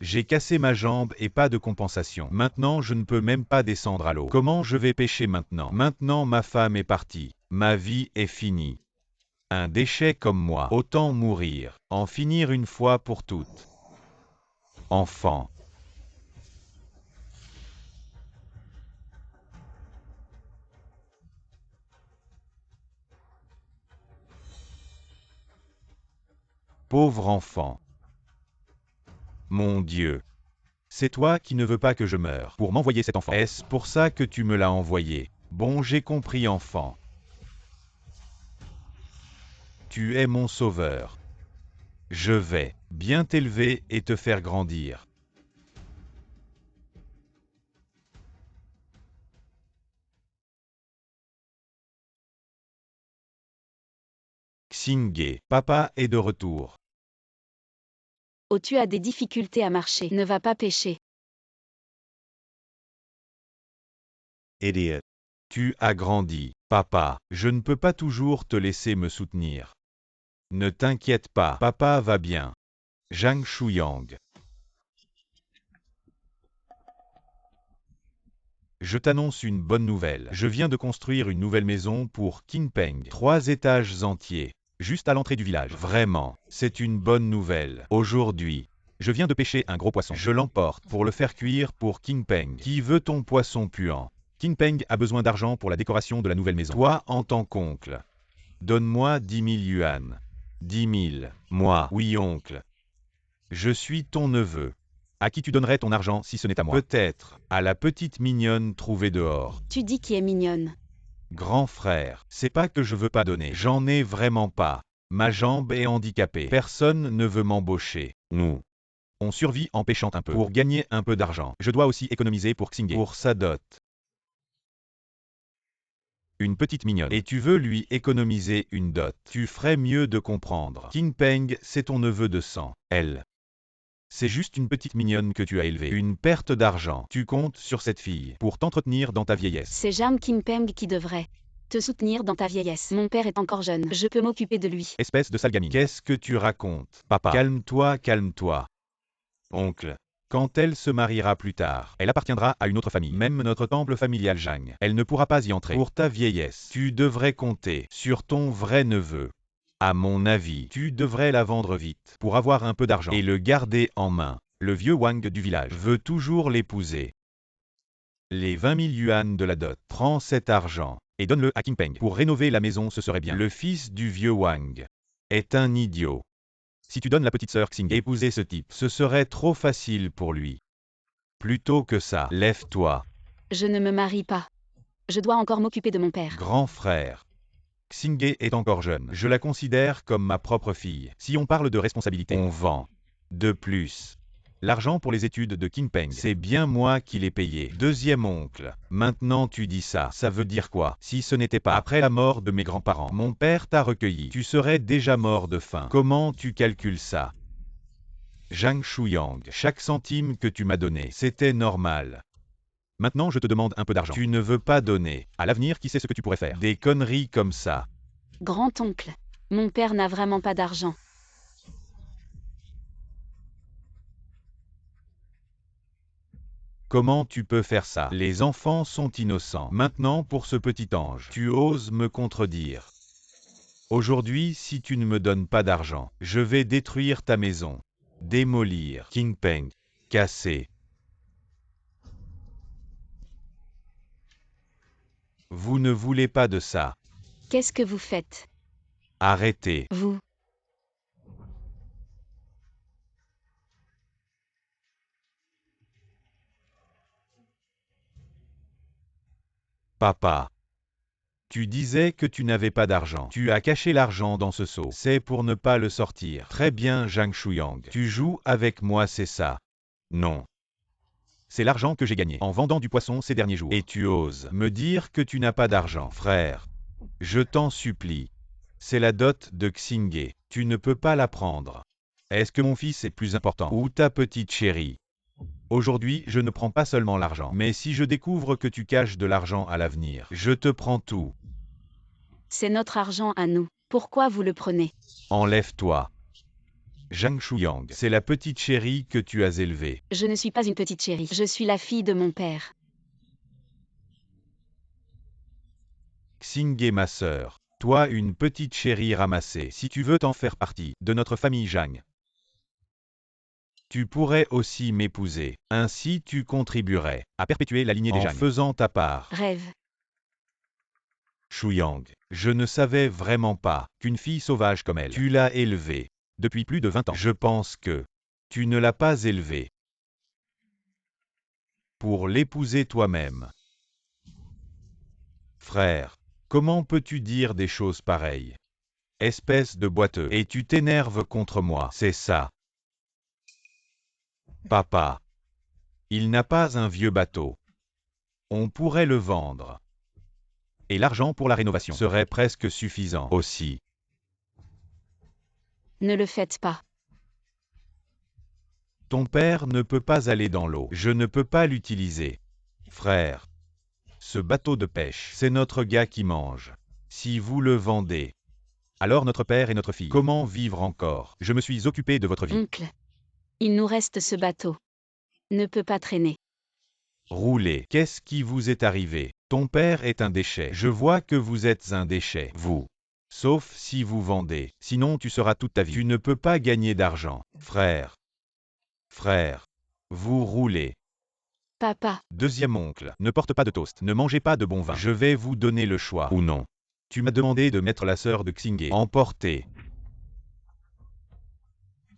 J'ai cassé ma jambe et pas de compensation. Maintenant je ne peux même pas descendre à l'eau. Comment je vais pêcher maintenant? Maintenant ma femme est partie. Ma vie est finie. Un déchet comme moi. Autant mourir. En finir une fois pour toutes. Enfant. Pauvre enfant. Mon Dieu. C'est toi qui ne veux pas que je meure pour m'envoyer cet enfant. Est-ce pour ça que tu me l'as envoyé? Bon, j'ai compris, enfant. Tu es mon sauveur. Je vais bien t'élever et te faire grandir. Xingé, papa est de retour. Oh, tu as des difficultés à marcher. Ne va pas pêcher. Idiot. Tu as grandi, papa. Je ne peux pas toujours te laisser me soutenir. Ne t'inquiète pas, papa va bien. Zhang Shuyang. Je t'annonce une bonne nouvelle. Je viens de construire une nouvelle maison pour Qin Peng. 3 étages entiers, juste à l'entrée du village. Vraiment, c'est une bonne nouvelle. Aujourd'hui, je viens de pêcher un gros poisson. Je l'emporte pour le faire cuire pour Qin Peng. Qui veut ton poisson puant? Qin Peng a besoin d'argent pour la décoration de la nouvelle maison. Toi, en tant qu'oncle, donne-moi 10 000 yuan. 10 000. Moi, oui, oncle. Je suis ton neveu. À qui tu donnerais ton argent si ce n'est à moi? Peut-être à la petite mignonne trouvée dehors. Tu dis qui est mignonne. Grand frère, c'est pas que je veux pas donner, j'en ai vraiment pas. Ma jambe est handicapée, personne ne veut m'embaucher. Nous, on survit en pêchant un peu pour gagner un peu d'argent. Je dois aussi économiser pour Xingé, pour sa dot. Une petite mignonne. Et tu veux lui économiser une dot. Tu ferais mieux de comprendre. Qin Peng, c'est ton neveu de sang. Elle. C'est juste une petite mignonne que tu as élevée. Une perte d'argent. Tu comptes sur cette fille pour t'entretenir dans ta vieillesse. C'est Zhang Qinpeng qui devrait te soutenir dans ta vieillesse. Mon père est encore jeune. Je peux m'occuper de lui. Espèce de sale gamine. Qu'est-ce que tu racontes? Papa. Calme-toi, calme-toi. Oncle. Quand elle se mariera plus tard, elle appartiendra à une autre famille. Même notre temple familial Zhang. Elle ne pourra pas y entrer. Pour ta vieillesse, tu devrais compter sur ton vrai neveu. À mon avis, tu devrais la vendre vite pour avoir un peu d'argent et le garder en main. Le vieux Wang du village veut toujours l'épouser. Les 20 000 yuan de la dot. Prends cet argent et donne-le à Qin Peng. Pour rénover la maison, ce serait bien. Le fils du vieux Wang est un idiot. Si tu donnes la petite sœur Xing épouser ce type, ce serait trop facile pour lui. Plutôt que ça, lève-toi. Je ne me marie pas. Je dois encore m'occuper de mon père. Grand frère. Xingé est encore jeune. Je la considère comme ma propre fille. Si on parle de responsabilité, on vend. De plus, l'argent pour les études de Qin Peng, c'est bien moi qui l'ai payé. Deuxième oncle. Maintenant tu dis ça. Ça veut dire quoi? Si ce n'était pas après la mort de mes grands-parents, mon père t'a recueilli. Tu serais déjà mort de faim. Comment tu calcules ça? Zhang Shuyang. Chaque centime que tu m'as donné, c'était normal. Maintenant je te demande un peu d'argent. Tu ne veux pas donner. À l'avenir, qui sait ce que tu pourrais faire? Des conneries comme ça. Grand-oncle. Mon père n'a vraiment pas d'argent. Comment tu peux faire ça? Les enfants sont innocents. Maintenant pour ce petit ange, tu oses me contredire. Aujourd'hui, si tu ne me donnes pas d'argent, je vais détruire ta maison. Démolir. Qin Peng. Casser. Vous ne voulez pas de ça. Qu'est-ce que vous faites? Arrêtez. Vous. Papa. Tu disais que tu n'avais pas d'argent. Tu as caché l'argent dans ce seau. C'est pour ne pas le sortir. Très bien, Zhang Shuyang. Tu joues avec moi, c'est ça? Non. C'est l'argent que j'ai gagné en vendant du poisson ces derniers jours. Et tu oses me dire que tu n'as pas d'argent, frère. Je t'en supplie. C'est la dot de Xingé. Tu ne peux pas la prendre. Est-ce que mon fils est plus important ou ta petite chérie? Aujourd'hui, je ne prends pas seulement l'argent, mais si je découvre que tu caches de l'argent à l'avenir, je te prends tout. C'est notre argent à nous. Pourquoi vous le prenez? Enlève-toi. Zhang Shuyang, c'est la petite chérie que tu as élevée. Je ne suis pas une petite chérie. Je suis la fille de mon père. Xingye ma sœur. Toi une petite chérie ramassée. Si tu veux t'en faire partie de notre famille Zhang, tu pourrais aussi m'épouser. Ainsi tu contribuerais à perpétuer la lignée des Zhang en faisant ta part. Rêve. Shuyang, je ne savais vraiment pas qu'une fille sauvage comme elle, tu l'as élevée depuis plus de 20 ans. Je pense que tu ne l'as pas élevée pour l'épouser toi-même. Frère, comment peux-tu dire des choses pareilles? Espèce de boiteux. Et tu t'énerves contre moi, c'est ça? Papa, il n'a pas un vieux bateau. On pourrait le vendre. Et l'argent pour la rénovation serait presque suffisant aussi. Ne le faites pas. Ton père ne peut pas aller dans l'eau. Je ne peux pas l'utiliser. Frère, ce bateau de pêche, c'est notre gars qui mange. Si vous le vendez, alors notre père et notre fille, comment vivre encore? Je me suis occupé de votre vie. Oncle. Il nous reste ce bateau. Ne peut pas traîner. Roulez. Qu'est-ce qui vous est arrivé? Ton père est un déchet. Je vois que vous êtes un déchet, vous. Sauf si vous vendez. Sinon tu seras toute ta vie. Tu ne peux pas gagner d'argent. Frère. Frère. Vous roulez. Papa. Deuxième oncle. Ne porte pas de toast. Ne mangez pas de bon vin. Je vais vous donner le choix. Ou non. Tu m'as demandé de mettre la sœur de Xingye. Emportez.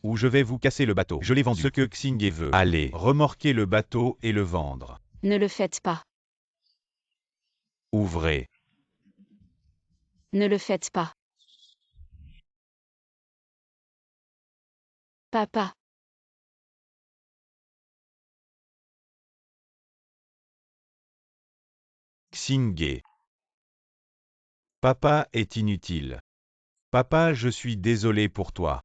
Ou je vais vous casser le bateau. Je l'ai vendu. Ce que Xingye veut. Allez, remorquer le bateau et le vendre. Ne le faites pas. Ouvrez. Ne le faites pas. Papa. Xingye. Papa est inutile. Papa, je suis désolé pour toi.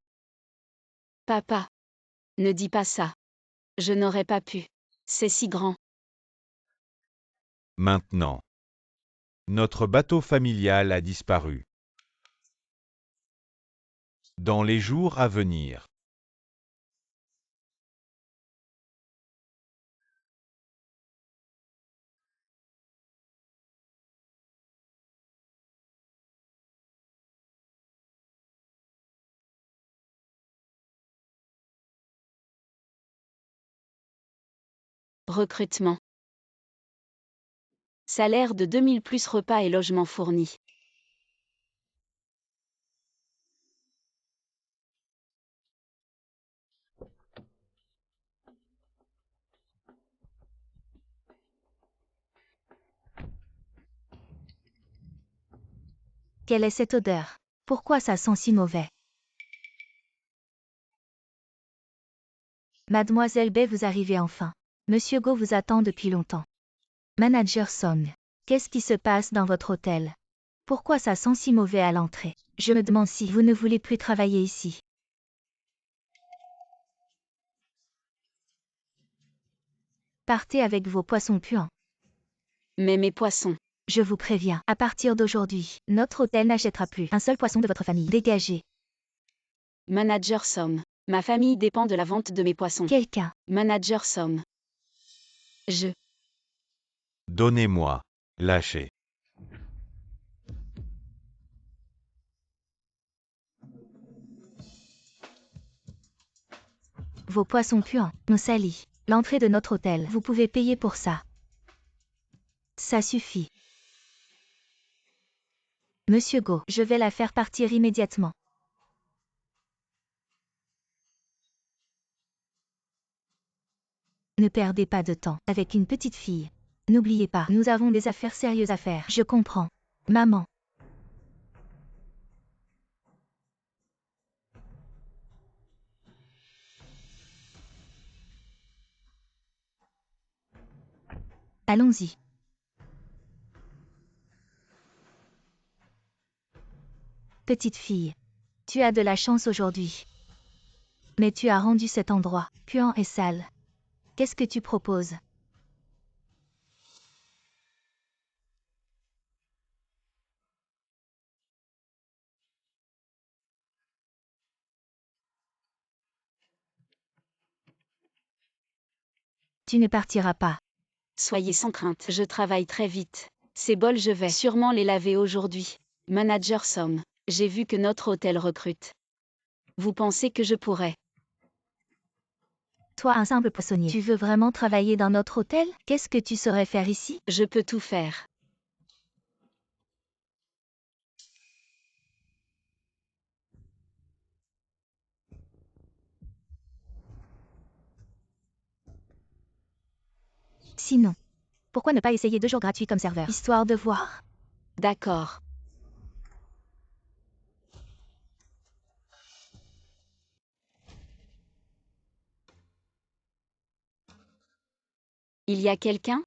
Papa. Ne dis pas ça. Je n'aurais pas pu. C'est si grand. Maintenant. Notre bateau familial a disparu. Dans les jours à venir. Recrutement. Salaire de 2000 plus repas et logements fournis. Quelle est cette odeur? Pourquoi ça sent si mauvais? Mademoiselle Bay, vous arrivez enfin. Monsieur Go vous attend depuis longtemps. Manager Song. Qu'est-ce qui se passe dans votre hôtel? Pourquoi ça sent si mauvais à l'entrée? Je me demande si vous ne voulez plus travailler ici. Partez avec vos poissons puants. Mais mes poissons. Je vous préviens, à partir d'aujourd'hui, notre hôtel n'achètera plus un seul poisson de votre famille. Dégagez. Manager Somme. Ma famille dépend de la vente de mes poissons. Quelqu'un. Manager Somme. Je. Donnez-moi. Lâchez. Vos poissons puants, me salis. L'entrée de notre hôtel, vous pouvez payer pour ça. Ça suffit. Monsieur Go, je vais la faire partir immédiatement. Ne perdez pas de temps avec une petite fille. N'oubliez pas, nous avons des affaires sérieuses à faire. Je comprends. Maman. Allons-y. Petite fille. Tu as de la chance aujourd'hui. Mais tu as rendu cet endroit puant et sale. Qu'est-ce que tu proposes? Tu ne partiras pas. Soyez sans crainte, je travaille très vite. Ces bols je vais sûrement les laver aujourd'hui. Manager Som, j'ai vu que notre hôtel recrute. Vous pensez que je pourrais? Toi, un simple poissonnier, tu veux vraiment travailler dans notre hôtel? Qu'est-ce que tu saurais faire ici? Je peux tout faire. Sinon, pourquoi ne pas essayer 2 jours gratuits comme serveur, histoire de voir? D'accord. Il y a quelqu'un?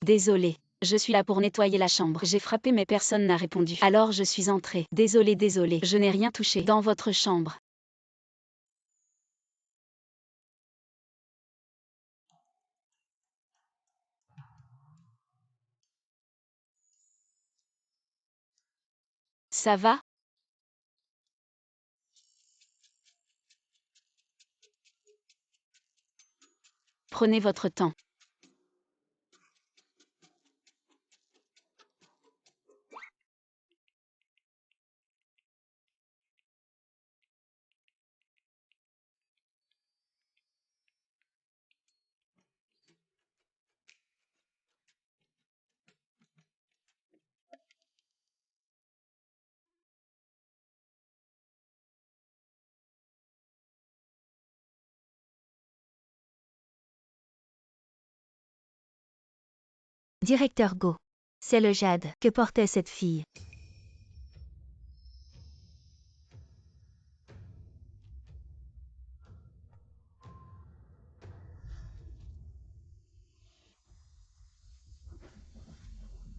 Désolé. Je suis là pour nettoyer la chambre. J'ai frappé mais personne n'a répondu. Alors je suis entrée. Désolé, je n'ai rien touché dans votre chambre. Ça va? Prenez votre temps. Directeur Go. C'est le jade que portait cette fille.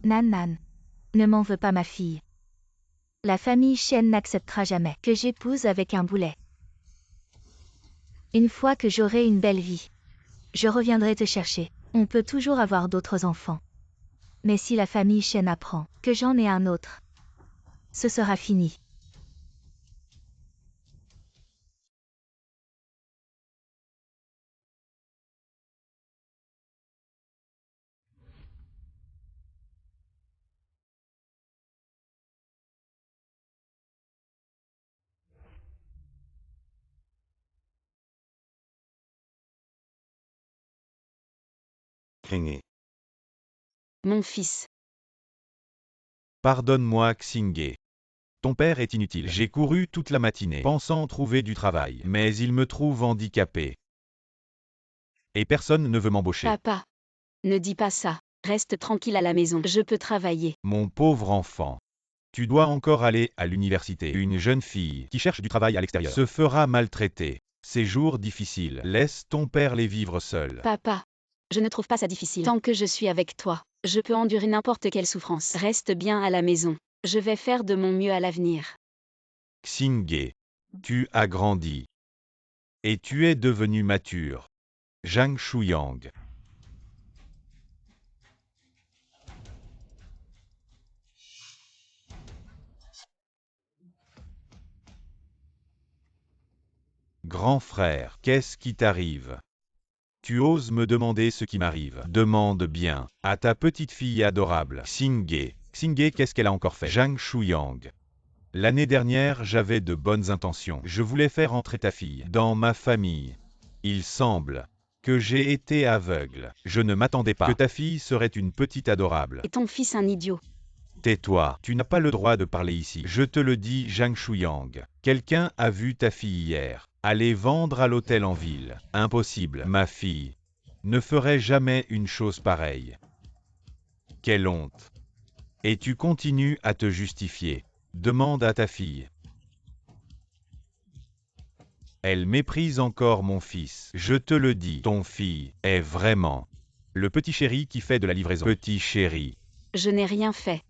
Nan Nan. Ne m'en veux pas ma fille. La famille Chen n'acceptera jamais que j'épouse avec un boulet. Une fois que j'aurai une belle vie, je reviendrai te chercher. On peut toujours avoir d'autres enfants. Mais si la famille Chen apprend que j'en ai un autre, ce sera fini. Craignez. Mon fils. Pardonne-moi, Xingé. Ton père est inutile. J'ai couru toute la matinée, pensant trouver du travail, mais il me trouve handicapé. Et personne ne veut m'embaucher. Papa. Ne dis pas ça. Reste tranquille à la maison. Je peux travailler. Mon pauvre enfant. Tu dois encore aller à l'université. Une jeune fille qui cherche du travail à l'extérieur se fera maltraiter. Ces jours difficiles. Laisse ton père les vivre seul. Papa. Je ne trouve pas ça difficile. Tant que je suis avec toi, je peux endurer n'importe quelle souffrance. Reste bien à la maison. Je vais faire de mon mieux à l'avenir. Xingé. Tu as grandi. Et tu es devenu mature. Zhang Shuyang. Grand frère, qu'est-ce qui t'arrive? Tu oses me demander ce qui m'arrive? Demande bien, à ta petite fille adorable, Xingé. Xingé, qu'est-ce qu'elle a encore fait? Zhang Shuyang. L'année dernière, j'avais de bonnes intentions. Je voulais faire entrer ta fille dans ma famille. Il semble que j'ai été aveugle. Je ne m'attendais pas que ta fille serait une petite adorable. Et ton fils un idiot. Tais-toi, tu n'as pas le droit de parler ici. Je te le dis, Zhang Shuyang. Quelqu'un a vu ta fille hier. Aller vendre à l'hôtel en ville. Impossible. Ma fille ne ferait jamais une chose pareille. Quelle honte. Et tu continues à te justifier. Demande à ta fille. Elle méprise encore mon fils. Je te le dis, ton fils est vraiment le petit chéri qui fait de la livraison. Petit chéri. Je n'ai rien fait.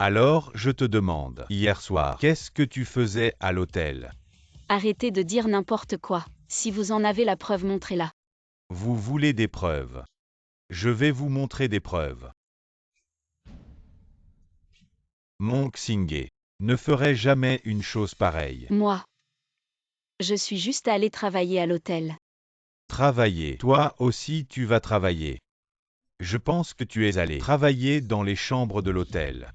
Alors, je te demande, hier soir, qu'est-ce que tu faisais à l'hôtel? Arrêtez de dire n'importe quoi. Si vous en avez la preuve, montrez-la. Vous voulez des preuves? Je vais vous montrer des preuves. Mon Xingé ne ferait jamais une chose pareille. Moi. Je suis juste allée travailler à l'hôtel. Travailler. Toi aussi tu vas travailler. Je pense que tu es allé travailler dans les chambres de l'hôtel.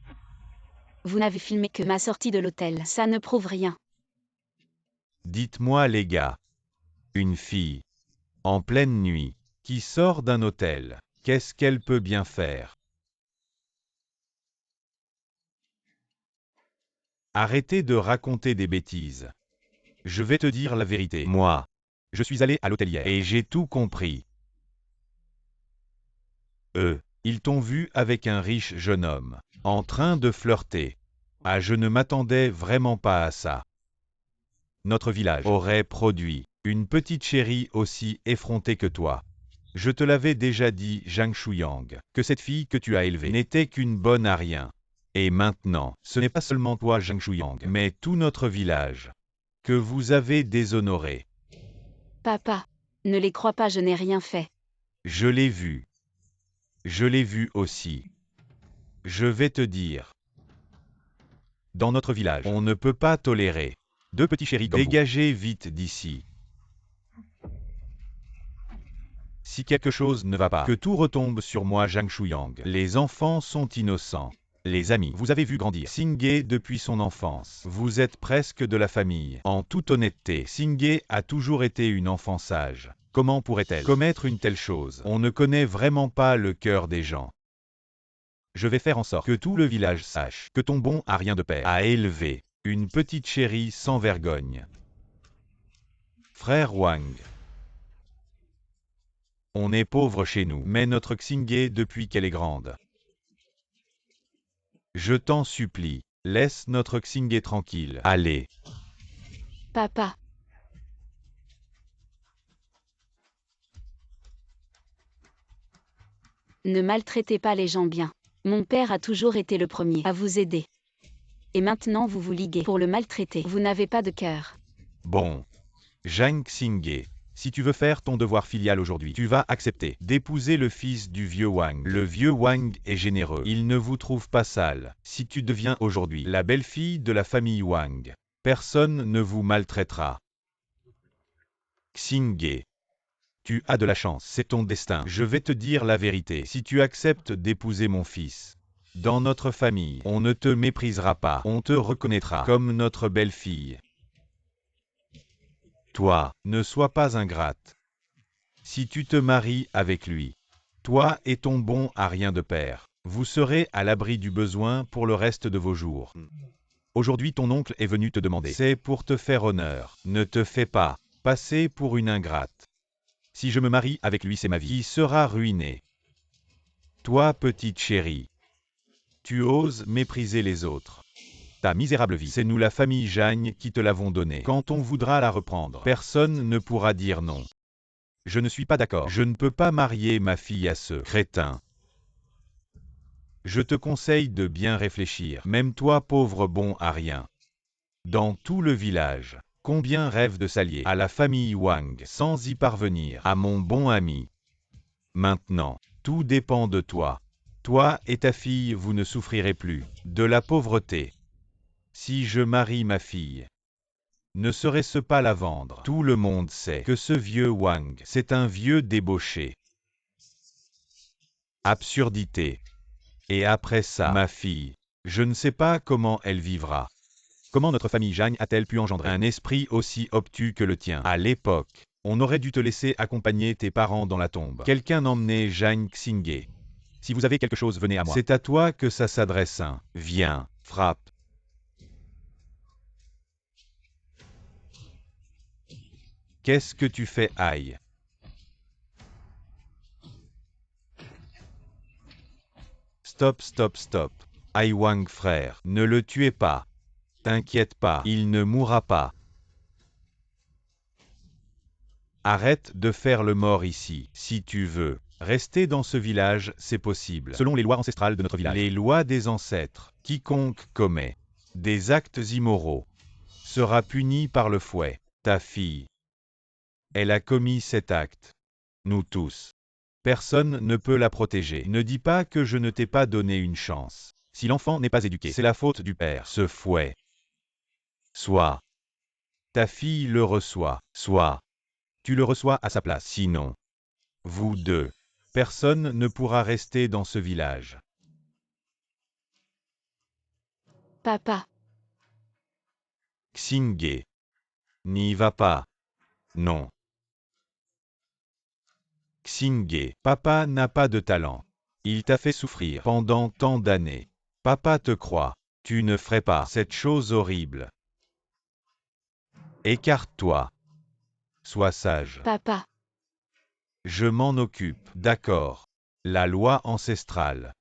Vous n'avez filmé que ma sortie de l'hôtel. Ça ne prouve rien. Dites-moi les gars. Une fille, en pleine nuit, qui sort d'un hôtel, qu'est-ce qu'elle peut bien faire? Arrêtez de raconter des bêtises. Je vais te dire la vérité. Moi, je suis allé à l'hôtel hier et j'ai tout compris. Ils t'ont vu avec un riche jeune homme, en train de flirter. Ah, je ne m'attendais vraiment pas à ça. Notre village aurait produit une petite chérie aussi effrontée que toi. Je te l'avais déjà dit, Zhang Shuyang, que cette fille que tu as élevée n'était qu'une bonne à rien. Et maintenant, ce n'est pas seulement toi, Zhang Shuyang, mais tout notre village que vous avez déshonoré. Papa. Ne les crois pas, je n'ai rien fait. Je l'ai vu. Je l'ai vu aussi. Je vais te dire. Dans notre village, on ne peut pas tolérer deux petits chéris comme vous. Dégagez vite d'ici. Si quelque chose ne va pas, que tout retombe sur moi, Zhang Shuyang. Les enfants sont innocents. Les amis, vous avez vu grandir Xingye depuis son enfance. Vous êtes presque de la famille. En toute honnêteté, Xingye a toujours été une enfant sage. Comment pourrait-elle commettre une telle chose? On ne connaît vraiment pas le cœur des gens. Je vais faire en sorte que tout le village sache que ton bon à rien de père a élevé une petite chérie sans vergogne. Frère Wang. On est pauvre chez nous, mais notre Xingye depuis qu'elle est grande. Je t'en supplie, laisse notre Xingye tranquille. Allez. Papa. Ne maltraitez pas les gens bien. Mon père a toujours été le premier à vous aider. Et maintenant vous vous liguez pour le maltraiter. Vous n'avez pas de cœur. Bon. Zhang Xingye, si tu veux faire ton devoir filial aujourd'hui, tu vas accepter d'épouser le fils du vieux Wang. Le vieux Wang est généreux. Il ne vous trouve pas sale. Si tu deviens aujourd'hui la belle-fille de la famille Wang, personne ne vous maltraitera. Xingye. Tu as de la chance, c'est ton destin. Je vais te dire la vérité. Si tu acceptes d'épouser mon fils, dans notre famille, on ne te méprisera pas. On te reconnaîtra comme notre belle-fille. Toi, ne sois pas ingrate. Si tu te maries avec lui, toi et ton bon à rien de père, vous serez à l'abri du besoin pour le reste de vos jours. Aujourd'hui ton oncle est venu te demander. C'est pour te faire honneur. Ne te fais pas passer pour une ingrate. Si je me marie avec lui, c'est ma vie qui sera ruinée. Toi, petite chérie, tu oses mépriser les autres. Ta misérable vie, c'est nous la famille Zhang qui te l'avons donnée. Quand on voudra la reprendre, personne ne pourra dire non. Je ne suis pas d'accord. Je ne peux pas marier ma fille à ce crétin. Je te conseille de bien réfléchir, même toi pauvre bon à rien. Dans tout le village, combien rêvent de s'allier à la famille Wang sans y parvenir, à mon bon ami. Maintenant, tout dépend de toi. Toi et ta fille, vous ne souffrirez plus de la pauvreté. Si je marie ma fille, ne serait-ce pas la vendre? Tout le monde sait que ce vieux Wang, c'est un vieux débauché. Absurdité. Et après ça, ma fille, je ne sais pas comment elle vivra. Comment notre famille Zhang a-t-elle pu engendrer un esprit aussi obtus que le tien? À l'époque, on aurait dû te laisser accompagner tes parents dans la tombe. Quelqu'un emmenait Zhang Xingye. Si vous avez quelque chose, venez à moi. C'est à toi que ça s'adresse. Viens, frappe. Qu'est-ce que tu fais, aïe? Stop, stop, stop. Aïe Wang frère, ne le tuez pas. T'inquiète pas, il ne mourra pas. Arrête de faire le mort ici, si tu veux. Rester dans ce village, c'est possible, selon les lois ancestrales de notre village. Les lois des ancêtres. Quiconque commet des actes immoraux sera puni par le fouet. Ta fille, elle a commis cet acte. Nous tous. Personne ne peut la protéger. Ne dis pas que je ne t'ai pas donné une chance. Si l'enfant n'est pas éduqué, c'est la faute du père. Ce fouet. Soit ta fille le reçoit, soit tu le reçois à sa place. Sinon, vous deux, personne ne pourra rester dans ce village. Papa, Xingé, n'y va pas. Non. Xingé, papa n'a pas de talent. Il t'a fait souffrir pendant tant d'années. Papa te croit. Tu ne ferais pas cette chose horrible. Écarte-toi. Sois sage. papa, Je m'en occupe. D'accord. La loi ancestrale.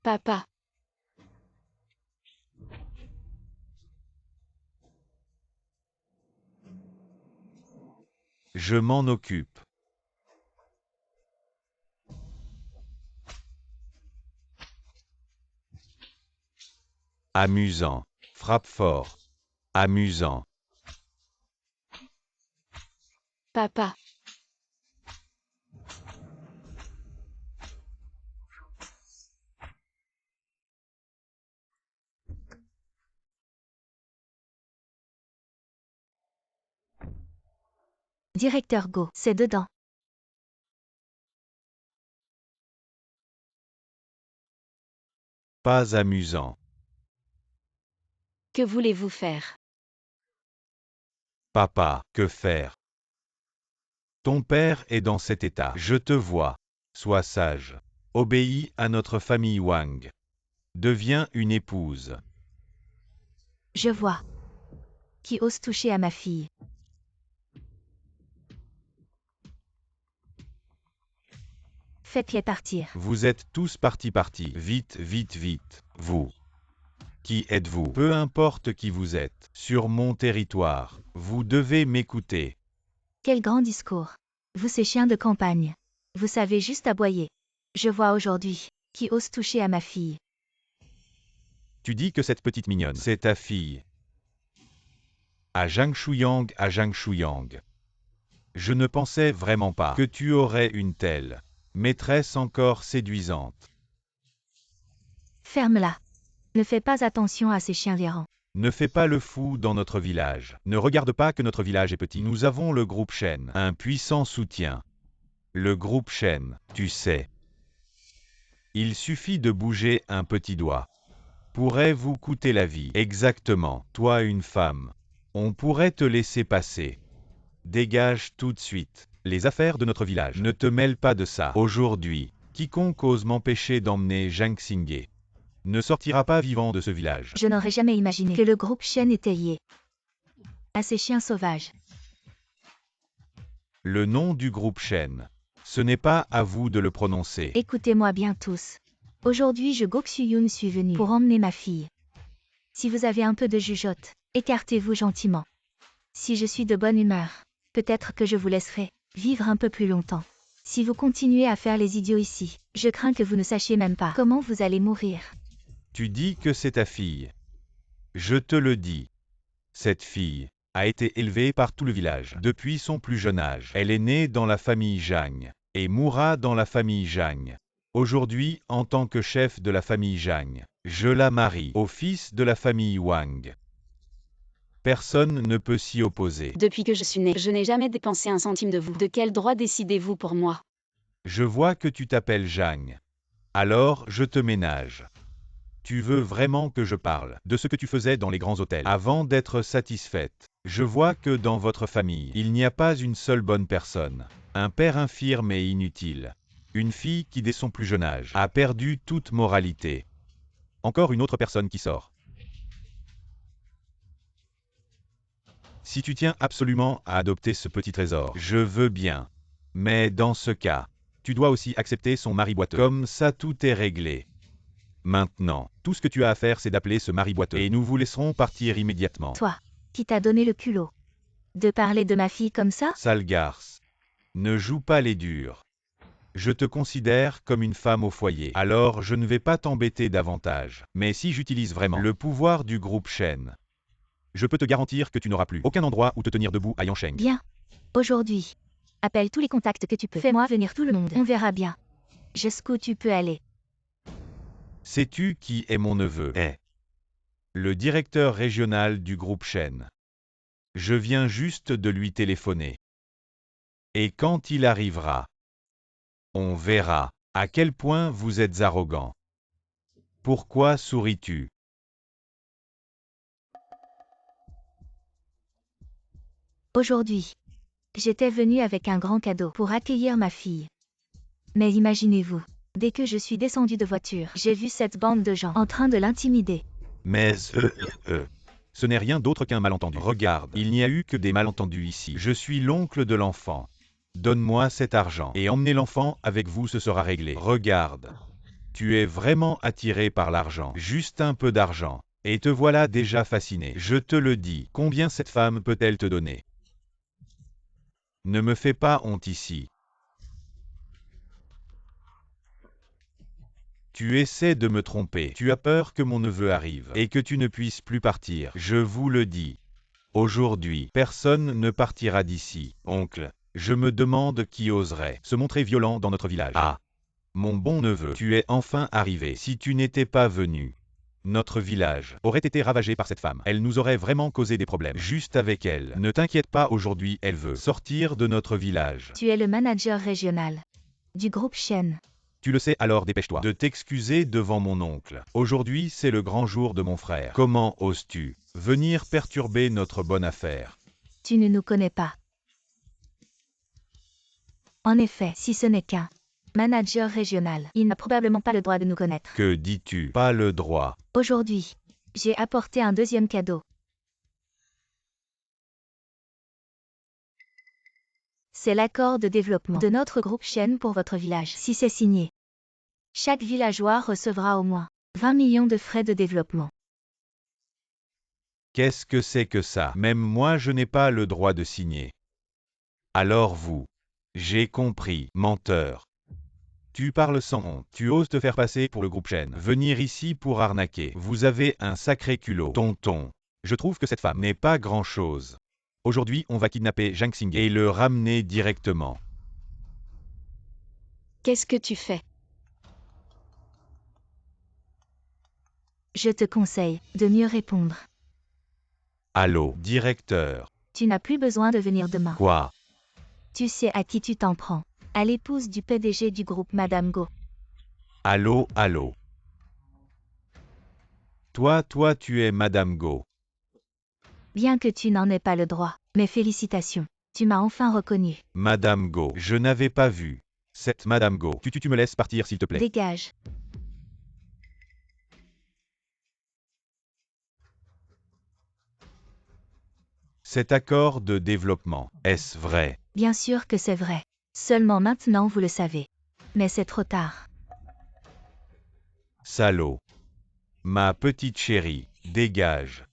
papa, Je m'en occupe. Amusant. Frappe fort. Amusant. papa, Directeur Go, c'est dedans. Pas amusant. que voulez-vous faire? Papa, que faire? Ton père est dans cet état. Je te vois. Sois sage. Obéis à notre famille Wang. Deviens une épouse. Je vois. Qui ose toucher à ma fille? Faites-les partir. Vous êtes tous partis. Vite, vite, vite. Vous. Qui êtes-vous? Peu importe qui vous êtes. Sur mon territoire. Vous devez m'écouter. Quel grand discours. Vous ces chiens de campagne. Vous savez juste aboyer. Je vois aujourd'hui. Qui ose toucher à ma fille? Tu dis que cette petite mignonne, c'est ta fille. À Zhang Shuyang, à Zhang Shuyang. Je ne pensais vraiment pas que tu aurais une telle maîtresse encore séduisante. Ferme-la. Ne fais pas attention à ces chiens errants. Ne fais pas le fou dans notre village. Ne regarde pas que notre village est petit. Nous avons le groupe Shen, un puissant soutien. Le groupe Shen, tu sais. Il suffit de bouger un petit doigt. Pourrait vous coûter la vie. Exactement, toi une femme. On pourrait te laisser passer. Dégage tout de suite. Les affaires de notre village. Ne te mêle pas de ça. Aujourd'hui, quiconque ose m'empêcher d'emmener Zhang Xingé ne sortira pas vivant de ce village. Je n'aurais jamais imaginé que le groupe Shen était lié à ces chiens sauvages. Le nom du groupe Shen. Ce n'est pas à vous de le prononcer. Écoutez-moi bien tous. Aujourd'hui je Go Xuyun suis venu pour emmener ma fille. Si vous avez un peu de jugeote, écartez-vous gentiment. Si je suis de bonne humeur, peut-être que je vous laisserai vivre un peu plus longtemps. Si vous continuez à faire les idiots ici, je crains que vous ne sachiez même pas comment vous allez mourir. Tu dis que c'est ta fille. Je te le dis. Cette fille a été élevée par tout le village depuis son plus jeune âge. Elle est née dans la famille Zhang et mourra dans la famille Zhang. Aujourd'hui, en tant que chef de la famille Zhang, je la marie au fils de la famille Wang. Personne ne peut s'y opposer. depuis que je suis né, je n'ai jamais dépensé un centime de vous. De quel droit décidez-vous pour moi? Je vois que tu t'appelles Zhang. Alors, je te ménage. Tu veux vraiment que je parle de ce que tu faisais dans les grands hôtels avant d'être satisfaite? Je vois que dans votre famille, il n'y a pas une seule bonne personne. Un père infirme et inutile. Une fille qui, dès son plus jeune âge, a perdu toute moralité. Encore une autre personne qui sort. Si tu tiens absolument à adopter ce petit trésor, je veux bien. Mais dans ce cas, tu dois aussi accepter son mari boiteux. Comme ça, tout est réglé. Maintenant, tout ce que tu as à faire, c'est d'appeler ce mari boiteux. Et nous vous laisserons partir immédiatement. Toi, qui t'a donné le culot De parler de ma fille comme ça? Sale garce. Ne joue pas les durs. Je te considère comme une femme au foyer, alors je ne vais pas t'embêter davantage. Mais si j'utilise vraiment le pouvoir du groupe Shen, je peux te garantir que tu n'auras plus aucun endroit où te tenir debout à Yansheng. Bien. Aujourd'hui. Appelle tous les contacts que tu peux. Fais-moi venir tout le monde. On verra bien. Jusqu'où tu peux aller. Sais-tu qui est mon neveu? Le directeur régional du groupe Shen. Je viens juste de lui téléphoner. Et quand il arrivera, on verra à quel point vous êtes arrogant. Pourquoi souris-tu? Aujourd'hui. J'étais venue avec un grand cadeau pour accueillir ma fille. Mais imaginez-vous, dès que je suis descendue de voiture, j'ai vu cette bande de gens en train de l'intimider. Mais ce n'est rien d'autre qu'un malentendu. Regarde, il n'y a eu que des malentendus ici. Je suis l'oncle de l'enfant. Donne-moi cet argent et emmenez l'enfant avec vous, ce sera réglé. Regarde. Tu es vraiment attiré par l'argent. Juste un peu d'argent. Et te voilà déjà fasciné. Je te le dis. Combien cette femme peut-elle te donner? Ne me fais pas honte ici. Tu essaies de me tromper. Tu as peur que mon neveu arrive et que tu ne puisses plus partir. Je vous le dis. Aujourd'hui, personne ne partira d'ici. Oncle, je me demande qui oserait se montrer violent dans notre village. Ah, mon bon neveu, tu es enfin arrivé. Si tu n'étais pas venu, notre village aurait été ravagé par cette femme. Elle nous aurait vraiment causé des problèmes. Juste avec elle. Ne t'inquiète pas, aujourd'hui, elle veut sortir de notre village. Tu es le manager régional du groupe Shen. Tu le sais, alors dépêche-toi de t'excuser devant mon oncle. Aujourd'hui, c'est le grand jour de mon frère. Comment oses-tu venir perturber notre bonne affaire? Tu ne nous connais pas. En effet, si ce n'est qu'un manager régional, il n'a probablement pas le droit de nous connaître. Que dis-tu? Pas le droit. Aujourd'hui, j'ai apporté un deuxième cadeau. C'est l'accord de développement de notre groupe Shen pour votre village. Si c'est signé, chaque villageois recevra au moins 20 millions de frais de développement. Qu'est-ce que c'est que ça? Même moi, je n'ai pas le droit de signer. Alors vous. J'ai compris, menteur. Tu parles sans honte. Tu oses te faire passer pour le groupe Shen. Venir ici pour arnaquer. Vous avez un sacré culot. Tonton. Je trouve que cette femme n'est pas grand-chose. Aujourd'hui, on va kidnapper Zhang Xing et le ramener directement. Qu'est-ce que tu fais? Je te conseille de mieux répondre. Allô, directeur. Tu n'as plus besoin de venir demain. Quoi? Tu sais à qui tu t'en prends. À l'épouse du PDG du groupe Madame Go. Allô, allô. Toi, tu es Madame Go. Bien que tu n'en aies pas le droit. Mais félicitations. Tu m'as enfin reconnu. Madame Go. Je n'avais pas vu. Cette Madame Go. Tu me laisses partir, s'il te plaît. Dégage. Cet accord de développement, est-ce vrai? Bien sûr que c'est vrai. Seulement maintenant vous le savez. Mais c'est trop tard. Salaud. Ma petite chérie, dégage.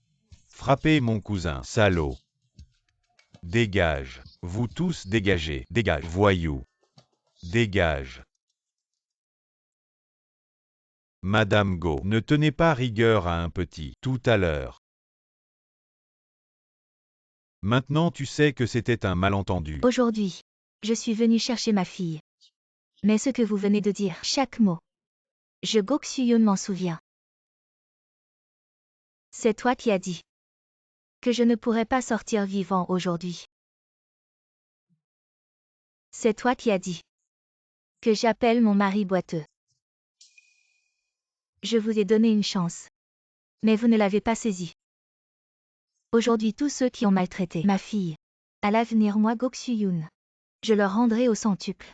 Frappez mon cousin, salaud. Dégage. Vous tous dégagez. Dégage. Voyou. Dégage. Madame Go, ne tenez pas rigueur à un petit, tout à l'heure. Maintenant tu sais que c'était un malentendu. Aujourd'hui, je suis venue chercher ma fille. Mais ce que vous venez de dire, chaque mot. Je Goxuyun m'en souviens. C'est toi qui as dit que je ne pourrais pas sortir vivant aujourd'hui. C'est toi qui as dit que j'appelle mon mari boiteux. Je vous ai donné une chance. Mais vous ne l'avez pas saisie. Aujourd'hui tous ceux qui ont maltraité ma fille. À l'avenir moi Goxuyun. Je leur rendrai au centuple.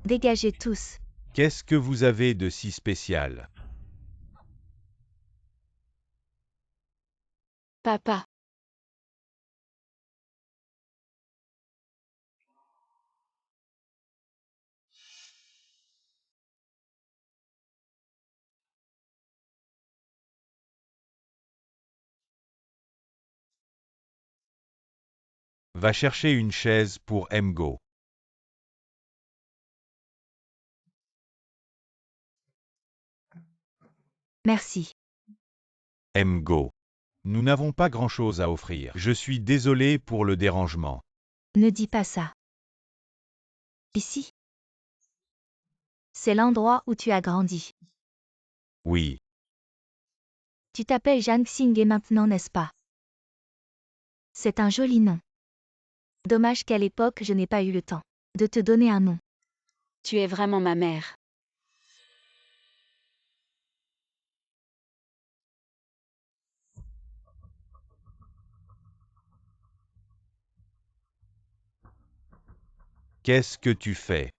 Dégagez tous. Qu'est-ce que vous avez de si spécial? Papa. Va chercher une chaise pour Mgo. Merci. Mgo. Nous n'avons pas grand-chose à offrir. Je suis désolé pour le dérangement. Ne dis pas ça. Ici. C'est l'endroit où tu as grandi. Oui. Tu t'appelles Jang Xingye maintenant, n'est-ce pas? C'est un joli nom. Dommage qu'à l'époque je n'ai pas eu le temps de te donner un nom. Tu es vraiment ma mère. Qu'est-ce que tu fais?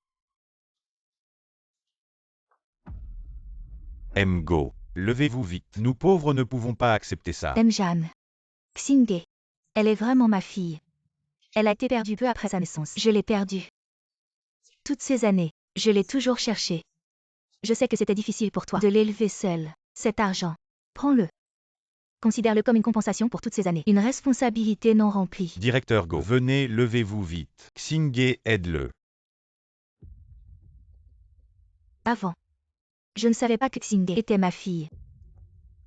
Mgo. Levez-vous vite. Nous pauvres ne pouvons pas accepter ça. Mjan. Xingye. Elle est vraiment ma fille. Elle a été perdue peu après sa naissance. Je l'ai perdue. Toutes ces années, je l'ai toujours cherchée. Je sais que c'était difficile pour toi de l'élever seule. Cet argent, prends-le. Considère-le comme une compensation pour toutes ces années. Une responsabilité non remplie. Directeur Go. Venez, levez-vous vite. Xingye, aide-le. Avant, je ne savais pas que Xingye était ma fille.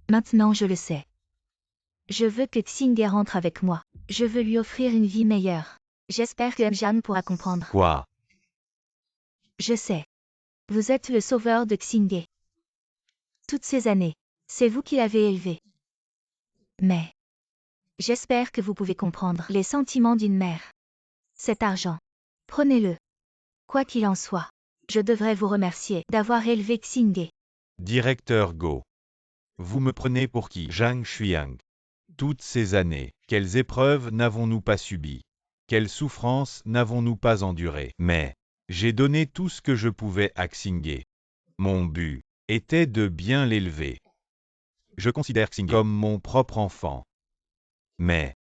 Maintenant je le sais. Je veux que Xingye rentre avec moi. Je veux lui offrir une vie meilleure. J'espère que Mjan pourra comprendre. Quoi? Je sais. Vous êtes le sauveur de Xingye. Toutes ces années, c'est vous qui l'avez élevé. Mais, j'espère que vous pouvez comprendre les sentiments d'une mère. Cet argent, prenez-le. Quoi qu'il en soit, je devrais vous remercier d'avoir élevé Xingye. Directeur Go. Vous me prenez pour qui? Zhang Shuiang. Toutes ces années, quelles épreuves n'avons-nous pas subies? Quelles souffrances n'avons-nous pas endurées? Mais, j'ai donné tout ce que je pouvais à Xingye. Mon but était de bien l'élever. Je considère Xingye comme mon propre enfant. Mais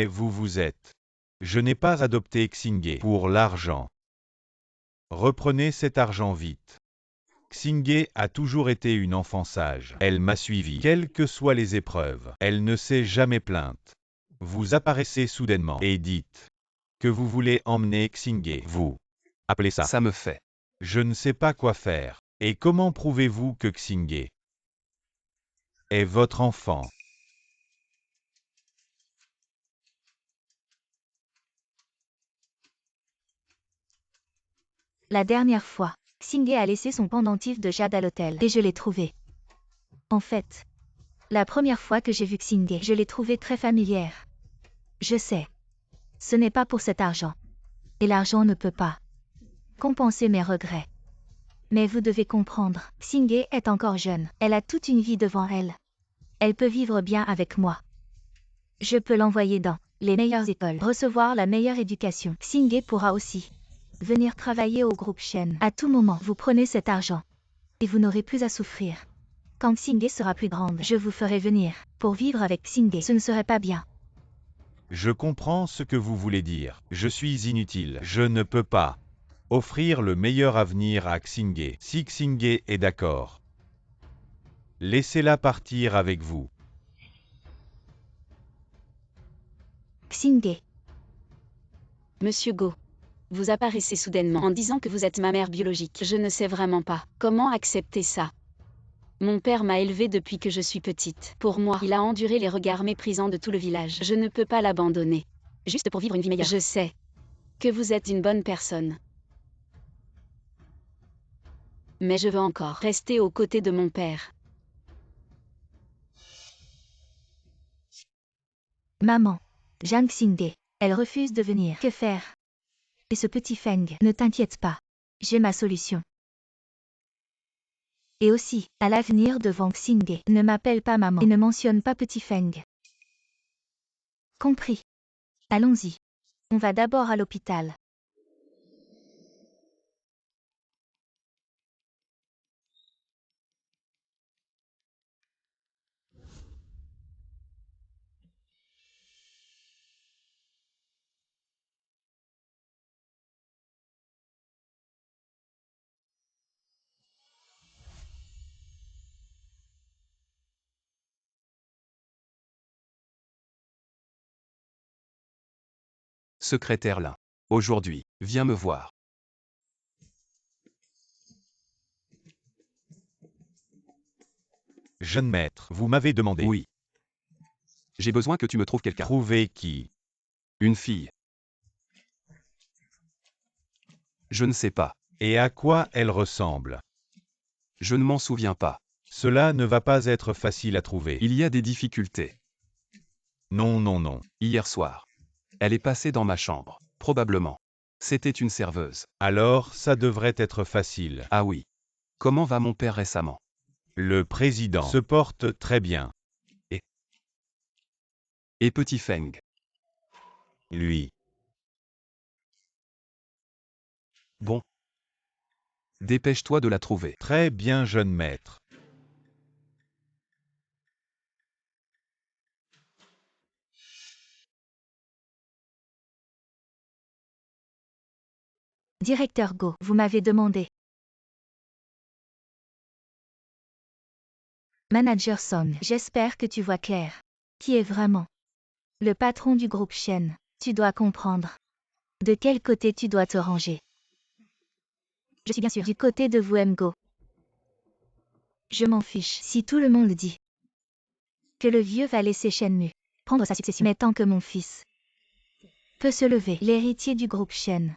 vous êtes. Je n'ai pas adopté Xingye pour l'argent. Reprenez cet argent vite. Xingye a toujours été une enfant sage. Elle m'a suivi, quelles que soient les épreuves. Elle ne s'est jamais plainte. Vous apparaissez soudainement et dites que vous voulez emmener Xingye. Vous appelez ça? Ça me fait. Je ne sais pas quoi faire. Et comment prouvez-vous que Xingye est votre enfant? La dernière fois, Xingye a laissé son pendentif de jade à l'hôtel et je l'ai trouvé. En fait, la première fois que j'ai vu Xingye, je l'ai trouvée très familière. Je sais. Ce n'est pas pour cet argent. Et l'argent ne peut pas compenser mes regrets. Mais vous devez comprendre, Xingye est encore jeune. Elle a toute une vie devant elle. Elle peut vivre bien avec moi. Je peux l'envoyer dans les meilleures écoles, recevoir la meilleure éducation. Xingye pourra aussi venir travailler au groupe Shen. À tout moment, vous prenez cet argent. Et vous n'aurez plus à souffrir. Quand Xingye sera plus grande, je vous ferai venir. Pour vivre avec Xingye, ce ne serait pas bien. Je comprends ce que vous voulez dire. Je suis inutile. Je ne peux pas offrir le meilleur avenir à Xingye. Si Xingye est d'accord, laissez-la partir avec vous. Xingye. Monsieur Go. Vous apparaissez soudainement en disant que vous êtes ma mère biologique. Je ne sais vraiment pas comment accepter ça. Mon père m'a élevée depuis que je suis petite. Pour moi, il a enduré les regards méprisants de tout le village. Je ne peux pas l'abandonner. Juste pour vivre une vie meilleure. Je sais que vous êtes une bonne personne. Mais je veux encore rester aux côtés de mon père. Maman. Jang Xingye. Elle refuse de venir. Que faire? Et ce petit Feng, ne t'inquiète pas. J'ai ma solution. Et aussi, à l'avenir devant Xingye, ne m'appelle pas maman et ne mentionne pas petit Feng. Compris. Allons-y. On va d'abord à l'hôpital. Secrétaire Lin. Aujourd'hui, viens me voir. Jeune maître, vous m'avez demandé. Oui. J'ai besoin que tu me trouves quelqu'un. Trouver qui? Une fille. Je ne sais pas. Et à quoi elle ressemble? Je ne m'en souviens pas. Cela ne va pas être facile à trouver. Il y a des difficultés. Non, non, non. Hier soir. Elle est passée dans ma chambre. Probablement. C'était une serveuse. Alors, ça devrait être facile. Ah oui. Comment va mon père récemment? Le président se porte très bien. Et petit Feng? Lui. Bon. Dépêche-toi de la trouver. Très bien, jeune maître. Directeur Go, vous m'avez demandé. Manager Song, j'espère que tu vois clair. Qui est vraiment le patron du groupe Shen? Tu dois comprendre. De quel côté tu dois te ranger? Je suis bien sûr du côté de vous, Go. Je m'en fiche si tout le monde dit que le vieux va laisser Shenmue prendre sa succession. Mais tant que mon fils peut se lever, l'héritier du groupe Shen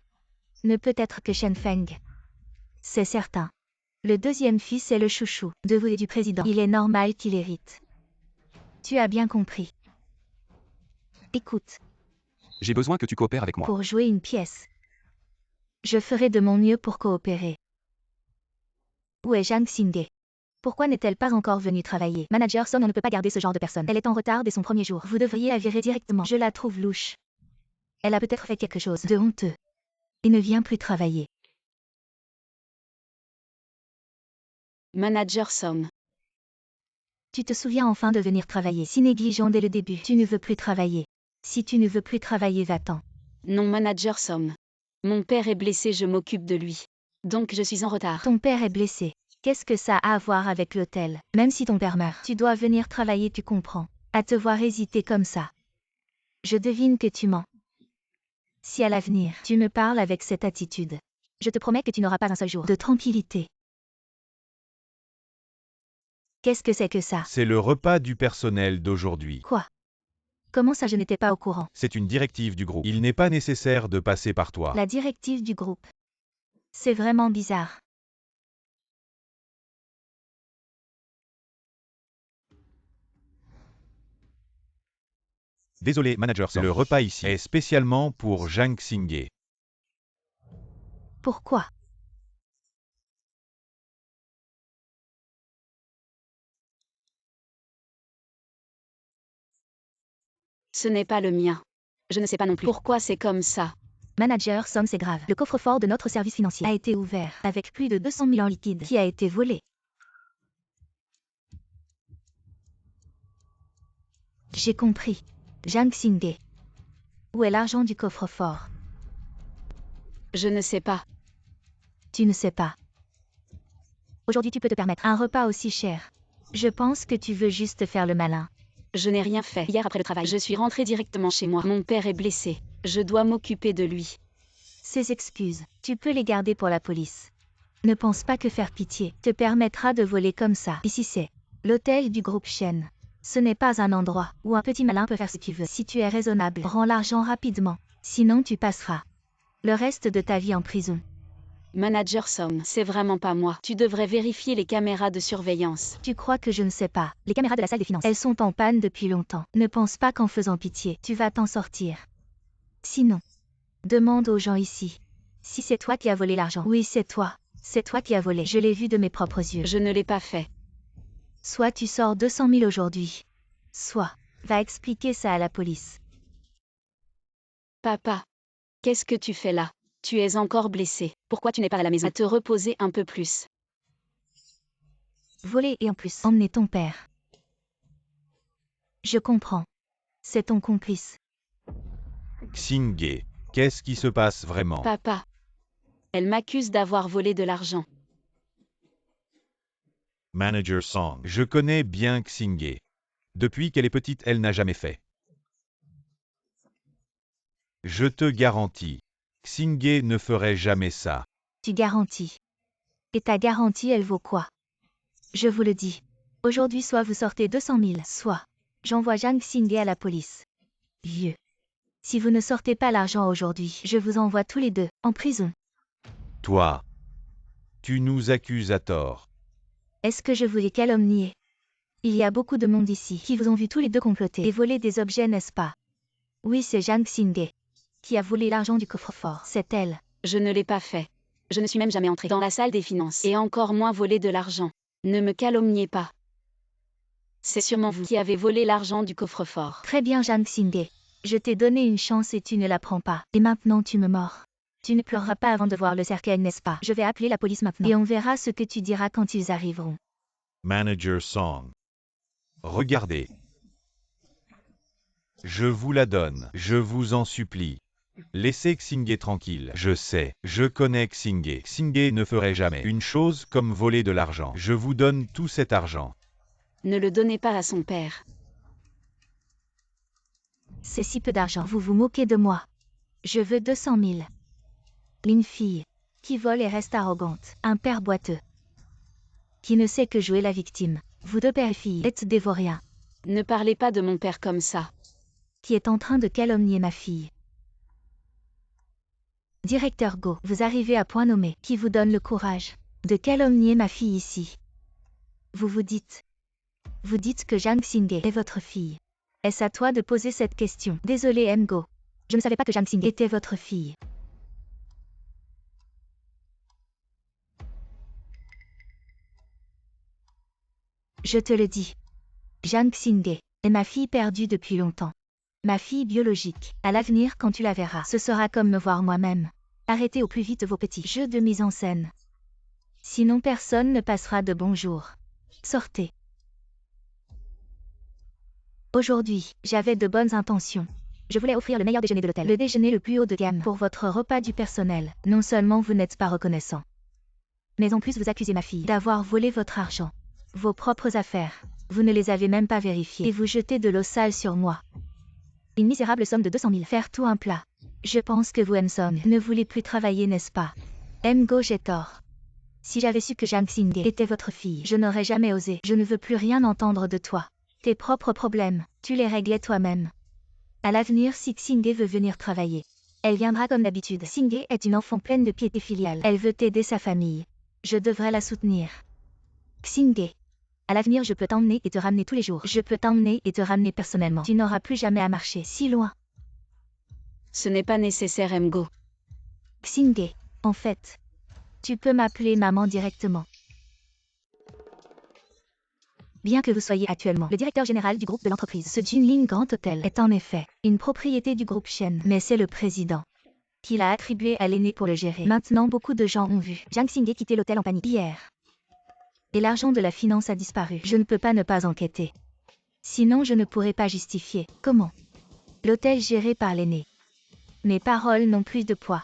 ne peut être que Shen Feng. C'est certain. Le deuxième fils est le chouchou de vous et du président. Il est normal qu'il hérite. Tu as bien compris. Écoute, J'ai besoin que tu coopères avec moi. pour jouer une pièce, je ferai de mon mieux pour coopérer. Où est Zhang Xingge? Pourquoi n'est-elle pas encore venue travailler? Manager Son, on ne peut pas garder ce genre de personne. Elle est en retard dès son premier jour. Vous devriez la virer directement. Je la trouve louche. Elle a peut-être fait quelque chose de honteux et ne vient plus travailler. Manager Som. Tu te souviens enfin de venir travailler. Si négligent dès le début, tu ne veux plus travailler. Si tu ne veux plus travailler, va-t'en. Non, Manager Som. Mon père est blessé, je m'occupe de lui. Donc je suis en retard. Ton père est blessé. Qu'est-ce que ça a à voir avec l'hôtel? Même si ton père meurt, tu dois venir travailler, tu comprends. À te voir hésiter comme ça. Je devine que tu mens. Si à l'avenir, tu me parles avec cette attitude, je te promets que tu n'auras pas un seul jour de tranquillité. Qu'est-ce que c'est que ça? C'est le repas du personnel d'aujourd'hui. Quoi? Comment ça, je n'étais pas au courant? C'est une directive du groupe. Il n'est pas nécessaire de passer par toi. La directive du groupe. C'est vraiment bizarre. Désolé, manager Song. Le repas ici est spécialement pour Zhang Xingge. Pourquoi? Ce n'est pas le mien. Je ne sais pas non plus pourquoi c'est comme ça. Manager Son, c'est grave. Le coffre-fort de notre service financier a été ouvert avec plus de 200 000 en liquide qui a été volé. J'ai compris. Zhang Xingge. Où est l'argent du coffre-fort? Je ne sais pas. Tu ne sais pas. Aujourd'hui, tu peux te permettre un repas aussi cher. Je pense que tu veux juste faire le malin. Je n'ai rien fait. Hier après le travail, je suis rentrée directement chez moi. Mon père est blessé. Je dois m'occuper de lui. Ces excuses, tu peux les garder pour la police. Ne pense pas que faire pitié te permettra de voler comme ça. Ici c'est l'hôtel du groupe Shen. Ce n'est pas un endroit où un petit malin peut faire ce qu'il veut. Si tu es raisonnable, rends l'argent rapidement. Sinon tu passeras le reste de ta vie en prison. Manager Som, c'est vraiment pas moi. Tu devrais vérifier les caméras de surveillance. Tu crois que je ne sais pas? Les caméras de la salle des finances, elles sont en panne depuis longtemps. Ne pense pas qu'en faisant pitié, tu vas t'en sortir. Sinon, demande aux gens ici. Si c'est toi qui as volé l'argent. Oui, c'est toi. C'est toi qui as volé. Je l'ai vu de mes propres yeux. Je ne l'ai pas fait. Soit tu sors 200 000 aujourd'hui. Soit, va expliquer ça à la police. Papa, qu'est-ce que tu fais là? Tu es encore blessé. Pourquoi tu n'es pas à la maison? À te reposer un peu plus. Voler et en plus emmener ton père. Je comprends. C'est ton complice. Xingge, qu'est-ce qui se passe vraiment? Papa. Elle m'accuse d'avoir volé de l'argent. Manager Song. Je connais bien Xingge. Depuis qu'elle est petite, elle n'a jamais fait Je te garantis. Xingye ne ferait jamais ça. Tu garantis. Et ta garantie, elle vaut quoi? Je vous le dis. Aujourd'hui, soit vous sortez 200 000, soit j'envoie Zhang Xingye à la police. Vieux. Si vous ne sortez pas l'argent aujourd'hui, je vous envoie tous les deux en prison. Toi. Tu nous accuses à tort. Est-ce que je vous ai calomnié? Il y a beaucoup de monde ici qui vous ont vu tous les deux comploter et voler des objets, n'est-ce pas? Oui, c'est Zhang Xingye qui a volé l'argent du coffre-fort. C'est elle. Je ne l'ai pas fait. Je ne suis même jamais entrée dans la salle des finances et encore moins volé de l'argent. Ne me calomniez pas. C'est sûrement vous qui avez volé l'argent du coffre-fort. Très bien, Zhang Xingye. Je t'ai donné une chance et tu ne la prends pas. Et maintenant tu me mords. Tu ne pleureras pas avant de voir le cercueil, n'est-ce pas? Je vais appeler la police maintenant. Et on verra ce que tu diras quand ils arriveront. Manager Song. Regardez. Je vous la donne. Je vous en supplie. Laissez Xingye tranquille. Je sais, je connais Xingye. Xingye ne ferait jamais une chose comme voler de l'argent. Je vous donne tout cet argent. Ne le donnez pas à son père. C'est si peu d'argent. Vous vous moquez de moi. Je veux 200 000. Une fille qui vole et reste arrogante. Un père boiteux qui ne sait que jouer la victime. Vous deux pères et filles êtes des vauriens. Ne parlez pas de mon père comme ça. Qui est en train de calomnier ma fille. Directeur Go, vous arrivez à point nommé. Qui vous donne le courage de calomnier ma fille ici? Vous dites que Zhang Xingye est votre fille. Est-ce à toi de poser cette question? Désolé Go. Je ne savais pas que Zhang Xingye était votre fille. Je te le dis. Zhang Xingye est ma fille perdue depuis longtemps. Ma fille biologique. À l'avenir, quand tu la verras, ce sera comme me voir moi-même. Arrêtez au plus vite vos petits jeux de mise en scène. Sinon personne ne passera de bonjour. Sortez. Aujourd'hui, j'avais de bonnes intentions. Je voulais offrir le meilleur déjeuner de l'hôtel, le déjeuner le plus haut de gamme pour votre repas du personnel. Non seulement vous n'êtes pas reconnaissant, mais en plus vous accusez ma fille d'avoir volé votre argent. Vos propres affaires. Vous ne les avez même pas vérifiées et vous jetez de l'eau sale sur moi. Une misérable somme de 200 000. Faire tout un plat. Je pense que vous, Song, ne voulez plus travailler, n'est-ce pas? Go, j'ai tort. Si j'avais su que Zhang Xingye était votre fille, je n'aurais jamais osé. Je ne veux plus rien entendre de toi. Tes propres problèmes, tu les réglais toi-même. À l'avenir, si Xingye veut venir travailler, elle viendra comme d'habitude. Xingye est une enfant pleine de piété filiale. Elle veut aider sa famille. Je devrais la soutenir. Xingye. À l'avenir, je peux t'emmener et te ramener tous les jours. Je peux t'emmener et te ramener personnellement. Tu n'auras plus jamais à marcher si loin. Ce n'est pas nécessaire, Go. Xingye, en fait, tu peux m'appeler maman directement. Bien que vous soyez actuellement le directeur général du groupe de l'entreprise, ce Jinling Grand Hotel est en effet une propriété du groupe Shen, mais c'est le président qui l'a attribué à l'aîné pour le gérer. Maintenant, beaucoup de gens ont vu Zhang Xingye quitter l'hôtel en panique hier. Et l'argent de la finance a disparu. Je ne peux pas ne pas enquêter. Sinon, je ne pourrais pas justifier. Comment? L'hôtel géré par l'aîné. Mes paroles n'ont plus de poids.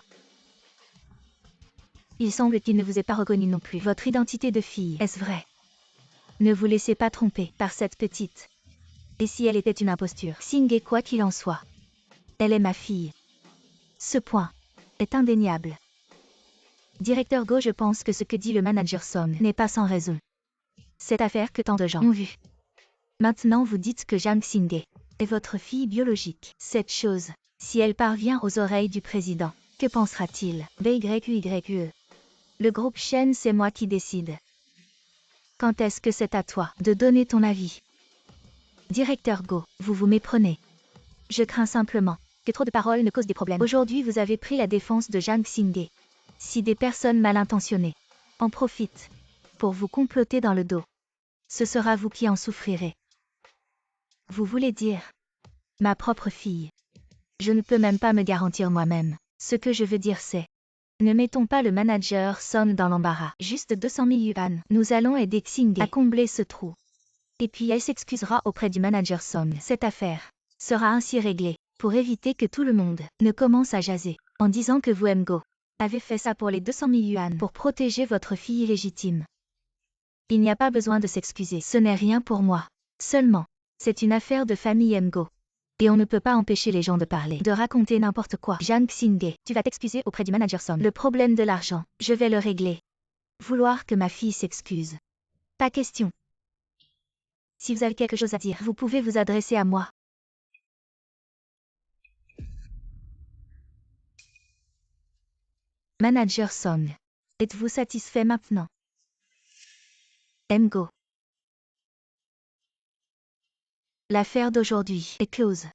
Il semble qu'il ne vous ait pas reconnu non plus. Votre identité de fille, est-ce vrai? Ne vous laissez pas tromper par cette petite. Et si elle était une imposture? Xingye, quoi qu'il en soit, elle est ma fille. Ce point est indéniable. Directeur Go, je pense que ce que dit le manager Song n'est pas sans raison. Cette affaire que tant de gens ont vue. Maintenant vous dites que Zhang Xingye est votre fille biologique. Cette chose, si elle parvient aux oreilles du président, que pensera-t-il? BYQYE. Le groupe Shen, c'est moi qui décide. Quand est-ce que c'est à toi de donner ton avis? Directeur Go, vous vous méprenez. Je crains simplement que trop de paroles ne causent des problèmes. Aujourd'hui, vous avez pris la défense de Zhang Xingye. Si des personnes mal intentionnées en profitent pour vous comploter dans le dos, ce sera vous qui en souffrirez. Vous voulez dire ma propre fille? Je ne peux même pas me garantir moi-même. Ce que je veux dire c'est, ne mettons pas le manager Song dans l'embarras. Juste 200 000 yuan. Nous allons aider Xingye à combler ce trou. Et puis elle s'excusera auprès du manager Song. Cette affaire sera ainsi réglée, pour éviter que tout le monde ne commence à jaser, en disant que vous, Go, avez fait ça pour les 200 000 yuan pour protéger votre fille illégitime. Il n'y a pas besoin de s'excuser. Ce n'est rien pour moi. Seulement, c'est une affaire de famille Go. Et on ne peut pas empêcher les gens de parler, de raconter n'importe quoi. Jang Xingye, tu vas t'excuser auprès du manager Song. Le problème de l'argent, je vais le régler. Vouloir que ma fille s'excuse. Pas question. Si vous avez quelque chose à dire, vous pouvez vous adresser à moi. Manager Song. Êtes-vous satisfait maintenant? Go. L'affaire d'aujourd'hui est close.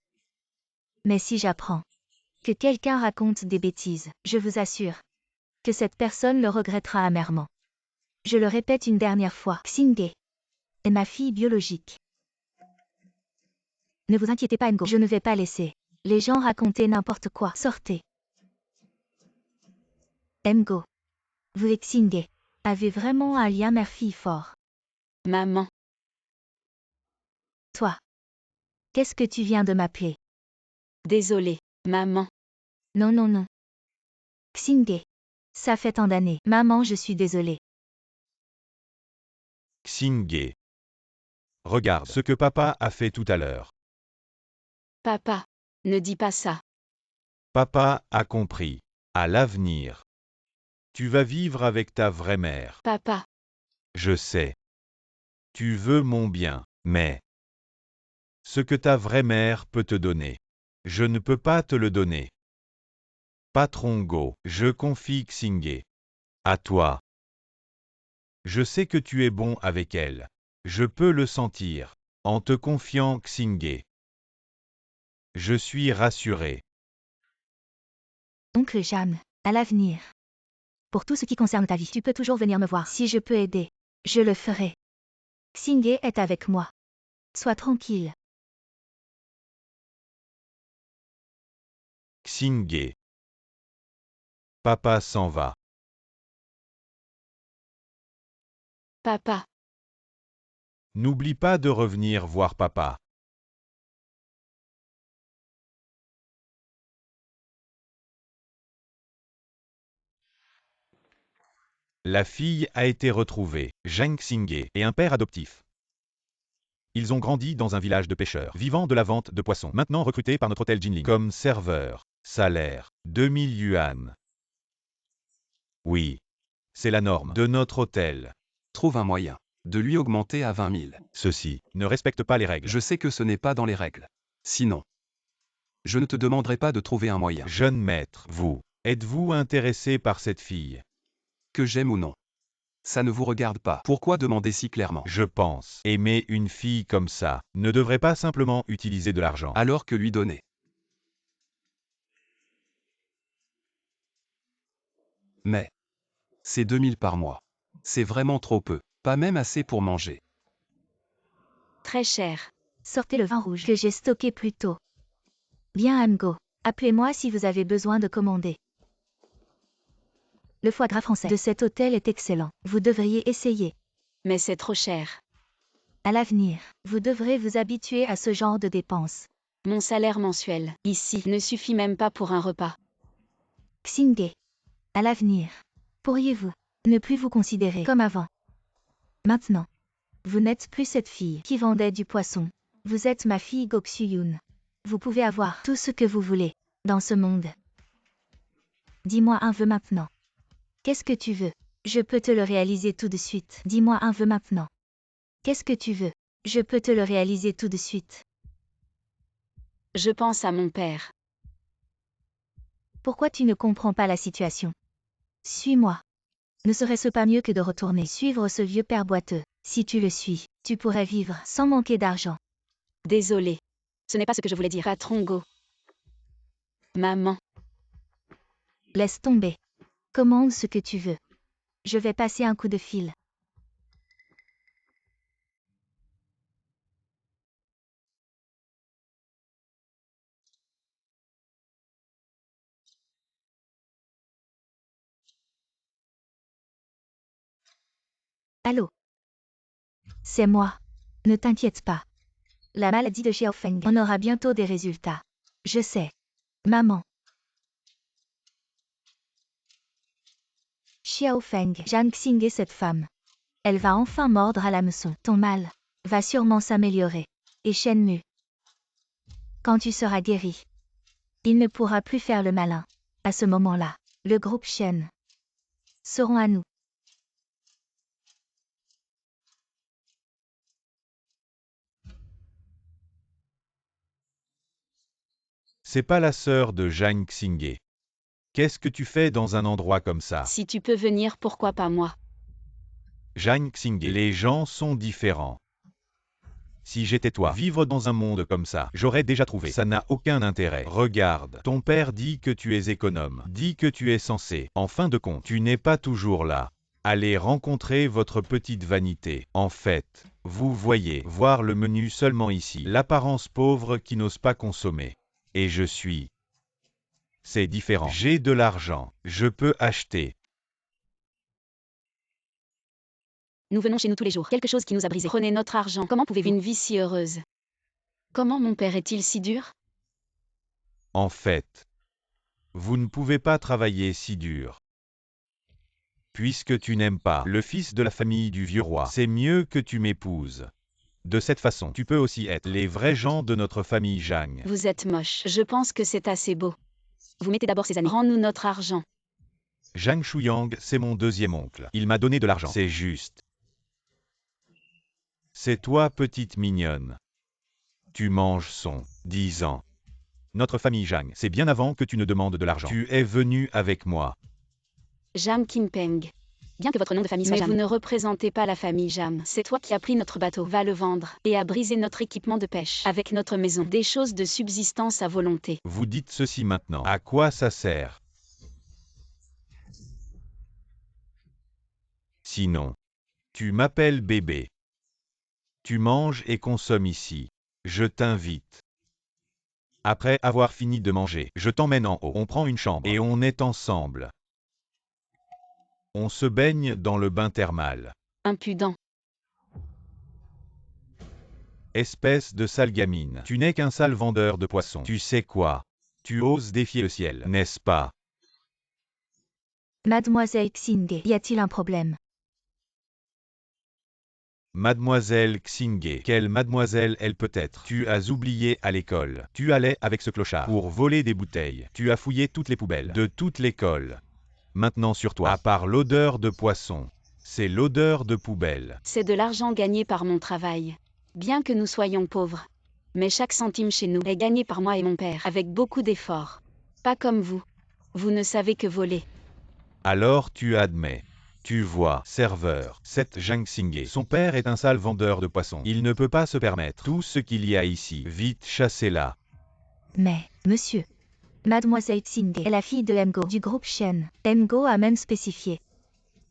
Mais si j'apprends que quelqu'un raconte des bêtises, je vous assure que cette personne le regrettera amèrement. Je le répète une dernière fois, Xingye est ma fille biologique. Ne vous inquiétez pas, Ngo, je ne vais pas laisser les gens raconter n'importe quoi. Sortez. Go. Vous et Xingye avez vraiment un lien mère-fille fort. Maman. Toi, qu'est-ce que tu viens de m'appeler? Désolée, maman. Non, non, non. Xingye, ça fait tant d'années. Maman, je suis désolée. Xingye. Regarde ce que papa a fait tout à l'heure. Papa, ne dis pas ça. Papa a compris. À l'avenir, tu vas vivre avec ta vraie mère. Papa, Je sais. Tu veux mon bien, mais ce que ta vraie mère peut te donner, je ne peux pas te le donner. Patron Go, je confie Xingye. À toi. Je sais que tu es bon avec elle. Je peux le sentir. En te confiant Xingye. Je suis rassuré. Oncle Jeanne, à l'avenir. Pour tout ce qui concerne ta vie, tu peux toujours venir me voir. Si je peux aider, je le ferai. Xingye est avec moi. Sois tranquille. Xingye. Papa s'en va. papa, N'oublie pas de revenir voir papa. La fille a été retrouvée, Zheng Xingye, et un père adoptif. Ils ont grandi dans un village de pêcheurs, vivant de la vente de poissons, maintenant recrutés par notre hôtel Jinling comme serveur. Salaire, 2000 yuan. Oui. C'est la norme de notre hôtel. Trouve un moyen de lui augmenter à 20 000. Ceux-ci ne respectent pas les règles. Je sais que ce n'est pas dans les règles. Sinon, je ne te demanderai pas de trouver un moyen. Jeune maître, vous, êtes-vous intéressé par cette fille? Que j'aime ou non. Ça ne vous regarde pas. Pourquoi demander si clairement? Je pense, aimer une fille comme ça, ne devrait pas simplement utiliser de l'argent. Alors que lui donner? Mais c'est 2000 par mois. C'est vraiment trop peu. Pas même assez pour manger. très cher. Sortez le vin rouge que j'ai stocké plus tôt. Bien, Go. Appelez-moi si vous avez besoin de commander. Le foie gras français de cet hôtel est excellent. Vous devriez essayer. Mais c'est trop cher. À l'avenir, vous devrez vous habituer à ce genre de dépenses. Mon salaire mensuel, ici, ne suffit même pas pour un repas. Xingye. À l'avenir, pourriez-vous ne plus vous considérer comme avant? Maintenant, vous n'êtes plus cette fille qui vendait du poisson. Vous êtes ma fille Go Xuyun. Vous pouvez avoir tout ce que vous voulez dans ce monde. Dis-moi un vœu maintenant. Qu'est-ce que tu veux? Je peux te le réaliser tout de suite. Dis-moi un vœu maintenant. Qu'est-ce que tu veux? Je peux te le réaliser tout de suite. Je pense à mon père. Pourquoi tu ne comprends pas la situation? Suis-moi. Ne serait-ce pas mieux que de retourner suivre ce vieux père boiteux? Si tu le suis, tu pourrais vivre sans manquer d'argent. Désolée. Ce n'est pas ce que je voulais dire. Patron Go. Maman. Laisse tomber. Commande ce que tu veux. Je vais passer un coup de fil. Allô? C'est moi. Ne t'inquiète pas. La maladie de Xiaofeng, on aura bientôt des résultats. Je sais. Maman. Xiaofeng, Zhang Xingye, cette femme. Elle va enfin mordre à l'hameçon. Ton mal va sûrement s'améliorer. Et Shenmu. Quand tu seras guéri, il ne pourra plus faire le malin. À ce moment-là, le groupe Shen seront à nous. C'est pas la sœur de Zhang Xingye. Qu'est-ce que tu fais dans un endroit comme ça? Si tu peux venir, pourquoi pas moi? Zhang Xingye, les gens sont différents. Si j'étais toi, vivre dans un monde comme ça, j'aurais déjà trouvé. Ça n'a aucun intérêt. Regarde, ton père dit que tu es économe, dit que tu es censé. En fin de compte, tu n'es pas toujours là. Allez rencontrer votre petite vanité. En fait, vous voyez, voir le menu seulement ici, l'apparence pauvre qui n'ose pas consommer. Et je suis. C'est différent. J'ai de l'argent, je peux acheter. Nous venons chez nous tous les jours. Quelque chose qui nous a brisés. Prenez notre argent. Comment pouvez-vous une vie si heureuse? Comment mon père est-il si dur? En fait, vous ne pouvez pas travailler si dur. Puisque tu n'aimes pas le fils de la famille du vieux roi, c'est mieux que tu m'épouses. De cette façon, tu peux aussi être les vrais gens de notre famille Zhang. Vous êtes moche. Je pense que c'est assez beau. Vous mettez d'abord ces amis. Rends-nous notre argent. Zhang Shuyang, c'est mon deuxième oncle. Il m'a donné de l'argent. C'est juste. C'est toi, petite mignonne. Tu manges son 10 ans. Notre famille Zhang, c'est bien avant que tu ne demandes de l'argent. Tu es venu avec moi. Jam Kimpeng. Bien que votre nom de famille soit Mais Jam, vous vous ne représentez pas la famille Jam. C'est toi qui as pris notre bateau, va le vendre, et a brisé notre équipement de pêche, avec notre maison, des choses de subsistance à volonté. Vous dites ceci maintenant. À quoi ça sert? Sinon, tu m'appelles bébé. Tu manges et consommes ici. Je t'invite. Après avoir fini de manger, je t'emmène en haut. On prend une chambre et on est ensemble. On se baigne dans le bain thermal. Impudent. Espèce de sale gamine. Tu n'es qu'un sale vendeur de poissons. Tu sais quoi? Tu oses défier le ciel, n'est-ce pas? Mademoiselle Xingye, y a-t-il un problème? Mademoiselle Xingye. Quelle mademoiselle elle peut être? Tu as oublié à l'école. Tu allais avec ce clochard pour voler des bouteilles. Tu as fouillé toutes les poubelles de toute l'école. Maintenant sur toi, à part l'odeur de poisson, c'est l'odeur de poubelle. C'est de l'argent gagné par mon travail. Bien que nous soyons pauvres. Mais chaque centime chez nous est gagné par moi et mon père, avec beaucoup d'efforts. Pas comme vous. Vous ne savez que voler. Alors tu admets. Tu vois, serveur, cette Zhang Xingye, son père est un sale vendeur de poissons. Il ne peut pas se permettre tout ce qu'il y a ici. Vite, chassez-la. Mais, monsieur, Mademoiselle Xingye est la fille de Mgo du groupe Shen. Mgo a même spécifié.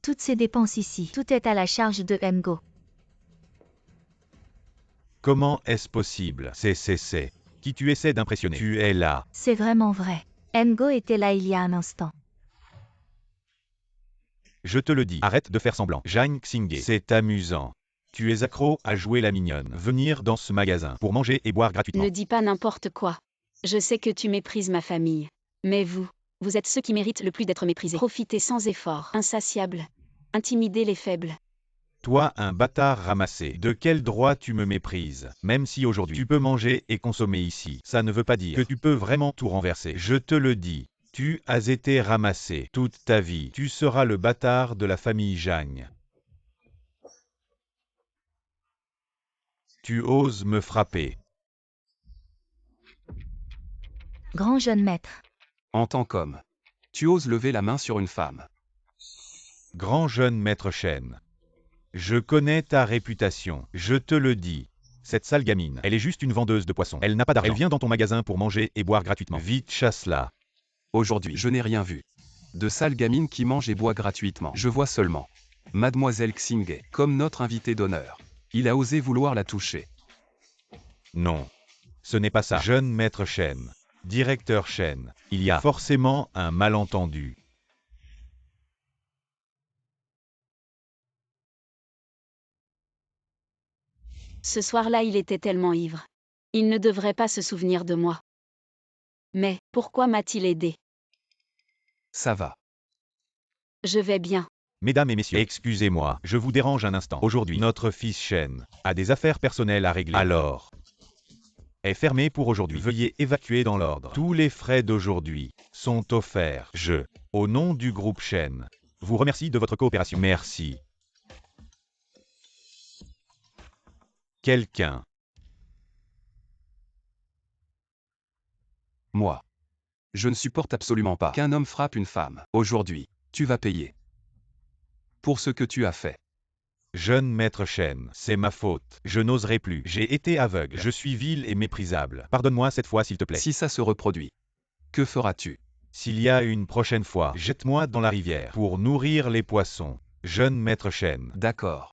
Toutes ces dépenses ici, tout est à la charge de Mgo. Comment est-ce possible? C'est. Qui tu essaies d'impressionner? Tu es là. C'est vraiment vrai. Mgo était là il y a un instant. Je te le dis, arrête de faire semblant. Zhang Xingye, c'est amusant. Tu es accro à jouer la mignonne. Venir dans ce magasin pour manger et boire gratuitement. Ne dis pas n'importe quoi. Je sais que tu méprises ma famille. Mais vous êtes ceux qui méritent le plus d'être méprisés. Profitez sans effort, insatiable. Intimider les faibles. Toi, un bâtard ramassé, de quel droit tu me méprises? Même si aujourd'hui tu peux manger et consommer ici, ça ne veut pas dire que tu peux vraiment tout renverser. Je te le dis. Tu as été ramassé toute ta vie. Tu seras le bâtard de la famille Zhang. Tu oses me frapper. Grand jeune maître. En tant qu'homme, tu oses lever la main sur une femme. Grand jeune maître Shen. Je connais ta réputation, je te le dis. Cette sale gamine, elle est juste une vendeuse de poissons. Elle n'a pas d'argent. Elle vient dans ton magasin pour manger et boire gratuitement. Vite, chasse-la. Aujourd'hui, je n'ai rien vu. De sales gamines qui mangent et boivent gratuitement. Je vois seulement Mademoiselle Xingye, comme notre invité d'honneur. Il a osé vouloir la toucher. Non. Ce n'est pas ça. Jeune maître Shen. Directeur Shen. Il y a forcément un malentendu. Ce soir-là, il était tellement ivre. Il ne devrait pas se souvenir de moi. Mais, pourquoi m'a-t-il aidé? Ça va. Je vais bien. Mesdames et messieurs, excusez-moi, je vous dérange un instant. Aujourd'hui, notre fils Shen a des affaires personnelles à régler. Alors, est fermé pour aujourd'hui. Veuillez évacuer dans l'ordre. Tous les frais d'aujourd'hui sont offerts. Au nom du groupe Shen, vous remercie de votre coopération. Merci. Quelqu'un. Moi. Je ne supporte absolument pas qu'un homme frappe une femme. Aujourd'hui, tu vas payer. Pour ce que tu as fait. Jeune maître Shen, c'est ma faute. Je n'oserai plus. J'ai été aveugle. Je suis vil et méprisable. Pardonne-moi cette fois s'il te plaît. Si ça se reproduit, que feras-tu? S'il y a une prochaine fois, jette-moi dans la rivière pour nourrir les poissons. Jeune maître Shen. D'accord.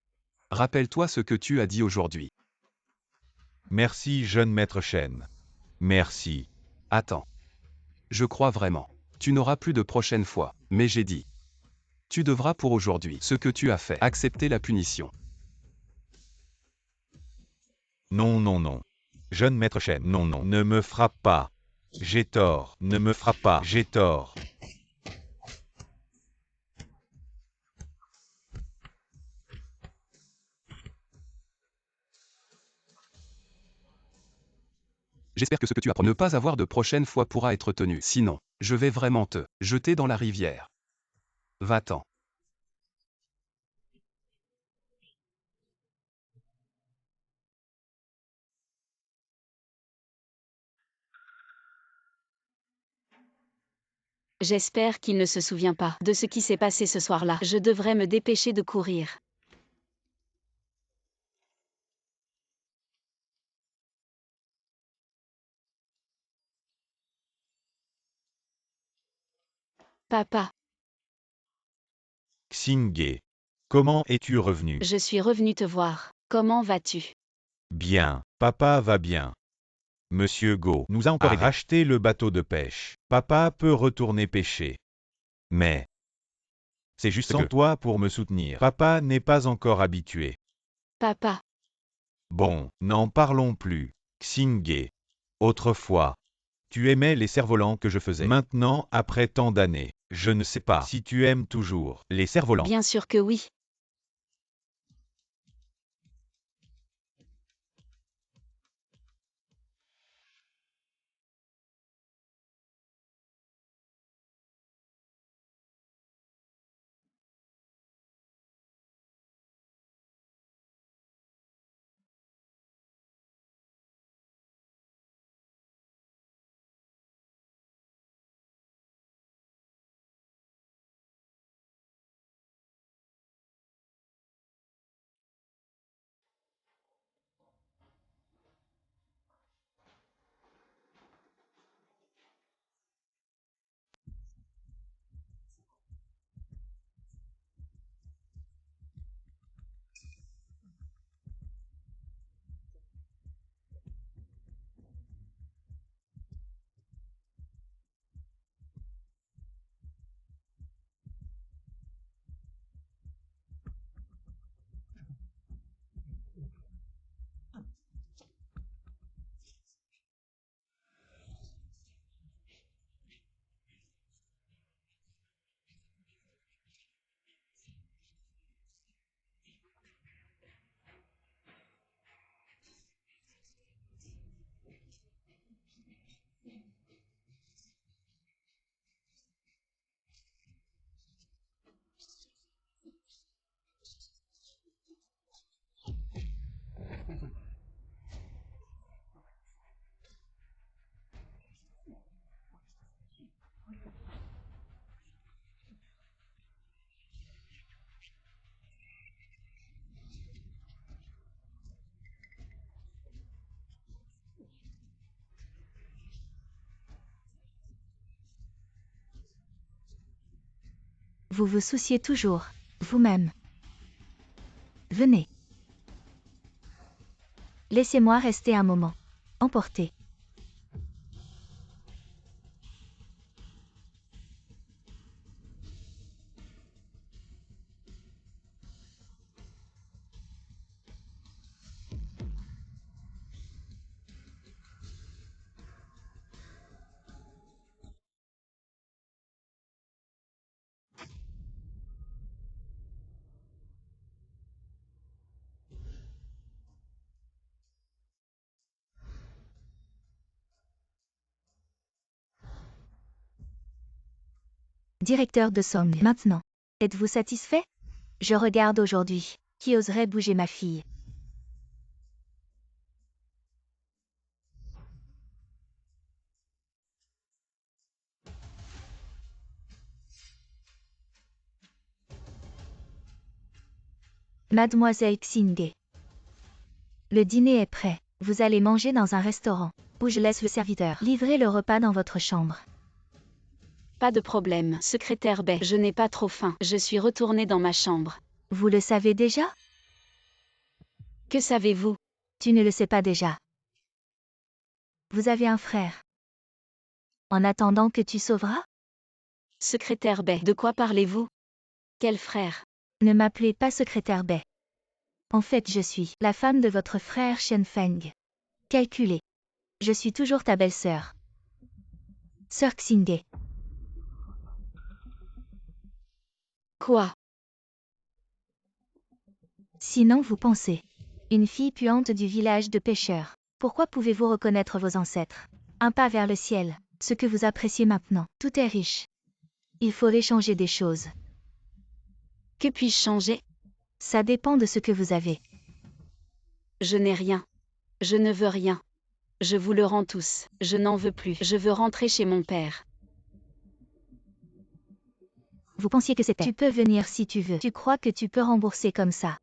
Rappelle-toi ce que tu as dit aujourd'hui. Merci jeune maître Shen. Merci. Attends. Je crois vraiment. Tu n'auras plus de prochaine fois, mais j'ai dit. Tu devras pour aujourd'hui ce que tu as fait. Accepter la punition. Non, non, non. Jeune maître Shen, non, non, ne me frappe pas. J'ai tort, ne me frappe pas, j'ai tort. J'espère que ce que tu apprends ne pas avoir de prochaine fois pourra être tenu. Sinon, je vais vraiment te jeter dans la rivière. Va-t'en. J'espère qu'il ne se souvient pas de ce qui s'est passé ce soir-là. Je devrais me dépêcher de courir. Papa, Xingye. Comment es-tu revenu? je suis revenu te voir. Comment vas-tu? Bien, papa va bien. Monsieur Go nous a encore racheté le bateau de pêche. Papa peut retourner pêcher. Mais c'est juste sans toi pour me soutenir. Papa n'est pas encore habitué. Papa, Bon, n'en parlons plus. Xingye. Autrefois, tu aimais les cerfs-volants que je faisais. Maintenant, après tant d'années, je ne sais pas si tu aimes toujours les cerfs-volants. bien sûr que oui. Vous vous souciez toujours, vous-même. Venez. Laissez-moi rester un moment. Emportez. Directeur de Song. Maintenant, êtes-vous satisfait? Je regarde aujourd'hui. Qui oserait bouger ma fille? Mademoiselle Xingé. Le dîner est prêt. Vous allez manger dans un restaurant, où je laisse le serviteur livrer le repas dans votre chambre. Pas de problème, secrétaire Bay. Je n'ai pas trop faim. Je suis retournée dans ma chambre. Vous le savez déjà? Que savez-vous? Tu ne le sais pas déjà. Vous avez un frère. En attendant que tu sauveras? Secrétaire Bay. De quoi parlez-vous? Quel frère? Ne m'appelez pas secrétaire Bay. En fait, je suis la femme de votre frère Shen Feng. Calculez. Je suis toujours ta belle-sœur. Sœur Xingé. Quoi? Sinon vous pensez. Une fille puante du village de pêcheurs. Pourquoi pouvez-vous reconnaître vos ancêtres? Un pas vers le ciel. Ce que vous appréciez maintenant. Tout est riche. Il faut échanger des choses. Que puis-je changer? Ça dépend de ce que vous avez. Je n'ai rien. Je ne veux rien. Je vous le rends tous. Je n'en veux plus. Je veux rentrer chez mon père. Vous pensiez que c'était. Tu peux venir si tu veux. Tu crois que tu peux rembourser comme ça.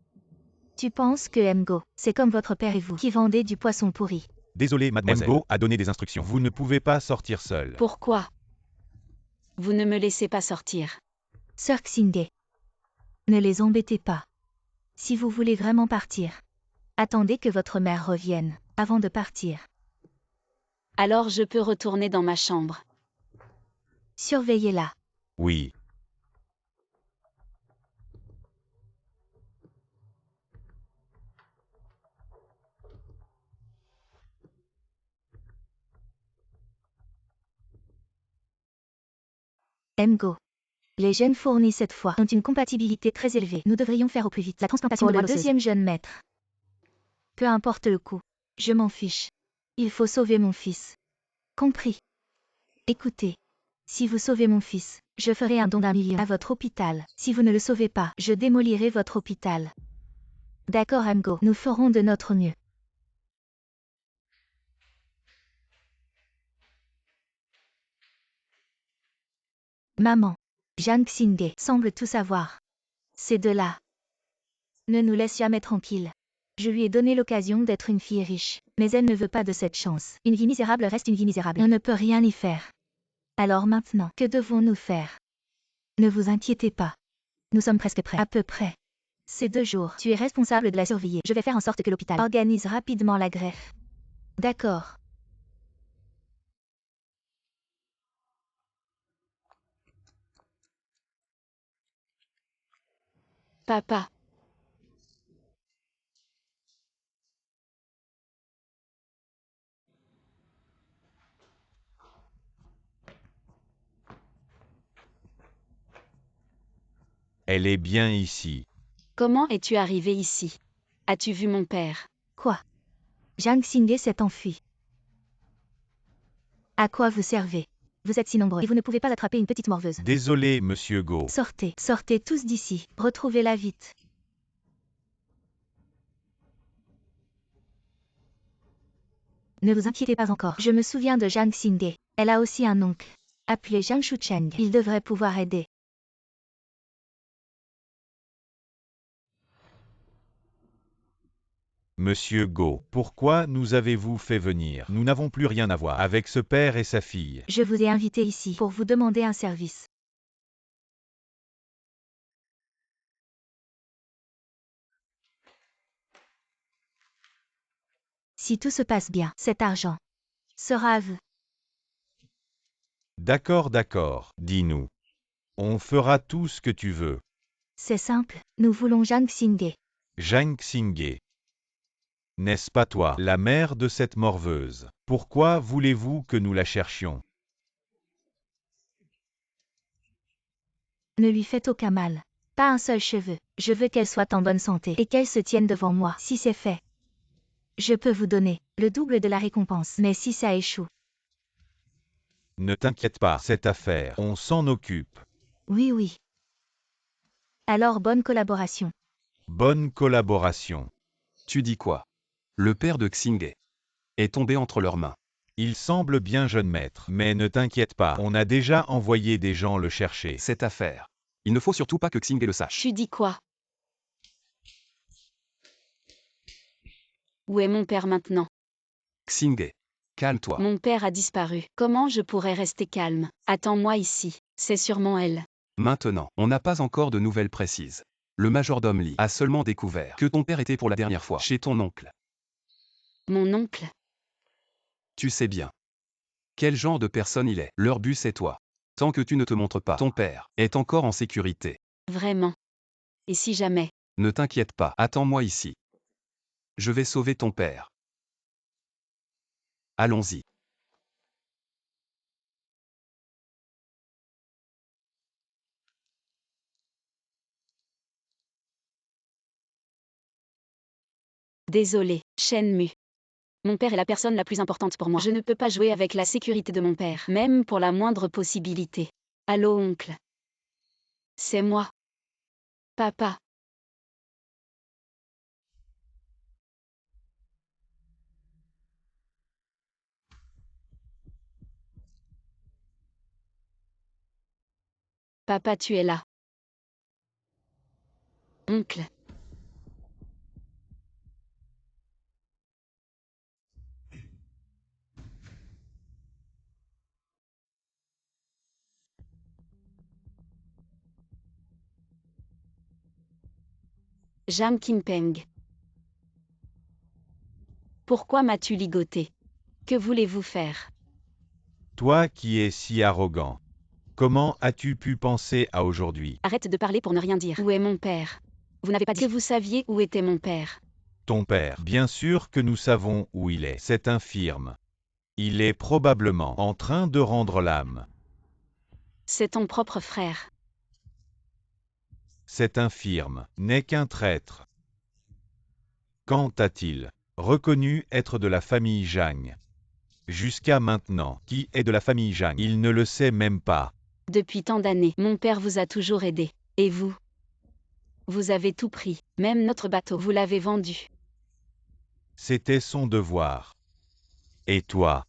Tu penses que Mgo, c'est comme votre père et vous, qui vendez du poisson pourri. Désolé, mademoiselle. Mgo a donné des instructions. Vous ne pouvez pas sortir seul. Pourquoi? Vous ne me laissez pas sortir. Sœur Xingé. Ne les embêtez pas. Si vous voulez vraiment partir, attendez que votre mère revienne, avant de partir. Alors je peux retourner dans ma chambre. Surveillez-la. Oui. Mgo. Les gènes fournis cette fois ont une compatibilité très élevée. Nous devrions faire au plus vite la transplantation de la deuxième jeune maître. Peu importe le coût. Je m'en fiche. Il faut sauver mon fils. Compris. Écoutez. Si vous sauvez mon fils, je ferai un don d'1 million à votre hôpital. Si vous ne le sauvez pas, je démolirai votre hôpital. D'accord, Mgo. Nous ferons de notre mieux. Maman. Zhang Xingé semble tout savoir. Ces deux-là ne nous laissent jamais tranquilles. Je lui ai donné l'occasion d'être une fille riche, mais elle ne veut pas de cette chance. Une vie misérable reste une vie misérable. On ne peut rien y faire. Alors maintenant, que devons-nous faire? Ne vous inquiétez pas. Nous sommes presque prêts. À peu près. Ces 2 jours, tu es responsable de la surveiller. Je vais faire en sorte que l'hôpital organise rapidement la greffe. D'accord. Papa. Elle est bien ici. Comment es-tu arrivé ici? As-tu vu mon père? Quoi? Zhang Xingé s'est enfui. À quoi vous servez? Vous êtes si nombreux et vous ne pouvez pas attraper une petite morveuse. Désolé, monsieur Go. Sortez, sortez tous d'ici. Retrouvez-la vite. Ne vous inquiétez pas encore. Je me souviens de Zhang Xingé. Elle a aussi un oncle. Appelé Zhang Shucheng. Il devrait pouvoir aider. Monsieur Go, pourquoi nous avez-vous fait venir? Nous n'avons plus rien à voir avec ce père et sa fille. Je vous ai invité ici pour vous demander un service. Si tout se passe bien, cet argent sera à vous. D'accord, d'accord, dis-nous. On fera tout ce que tu veux. C'est simple, nous voulons Zhang Xingé. Zhang Xingé. N'est-ce pas toi, la mère de cette morveuse? Pourquoi voulez-vous que nous la cherchions? Ne lui faites aucun mal. Pas un seul cheveu. Je veux qu'elle soit en bonne santé et qu'elle se tienne devant moi. Si c'est fait, je peux vous donner le double de la récompense. Mais si ça échoue, Ne t'inquiète pas, cette affaire, on s'en occupe. Oui, oui. Alors bonne collaboration. Bonne collaboration. Tu dis quoi? Le père de Xinghe est tombé entre leurs mains. Il semble bien jeune maître, mais ne t'inquiète pas, on a déjà envoyé des gens le chercher. Cette affaire. Il ne faut surtout pas que Xinghe le sache. Tu dis quoi? Où est mon père maintenant? Xinghe, calme-toi. Mon père a disparu. Comment je pourrais rester calme? Attends-moi ici. C'est sûrement elle. Maintenant, on n'a pas encore de nouvelles précises. Le majordome Lee a seulement découvert que ton père était pour la dernière fois chez ton oncle. Mon oncle? Tu sais bien quel genre de personne il est. Leur but c'est toi. Tant que tu ne te montres pas, ton père est encore en sécurité. Vraiment. Et si jamais? Ne t'inquiète pas, attends-moi ici. Je vais sauver ton père. Allons-y. Désolé, Shenmue. Mon père est la personne la plus importante pour moi. Je ne peux pas jouer avec la sécurité de mon père, même pour la moindre possibilité. Allô, oncle? C'est moi. Papa. Papa, tu es là. Oncle. Jam Kimpeng. Pourquoi m'as-tu ligoté? Que voulez-vous faire? Toi qui es si arrogant. Comment as-tu pu penser à aujourd'hui? Arrête de parler pour ne rien dire. Où est mon père? Vous n'avez pas dit que vous saviez où était mon père. Ton père. Bien sûr que nous savons où il est. C'est infirme. Il est probablement en train de rendre l'âme. C'est ton propre frère. Cet infirme n'est qu'un traître. Quand a-t-il reconnu être de la famille Zhang? Jusqu'à maintenant, qui est de la famille Zhang? Il ne le sait même pas. Depuis tant d'années, mon père vous a toujours aidé. Et vous? Vous avez tout pris, même notre bateau, vous l'avez vendu. C'était son devoir. Et toi?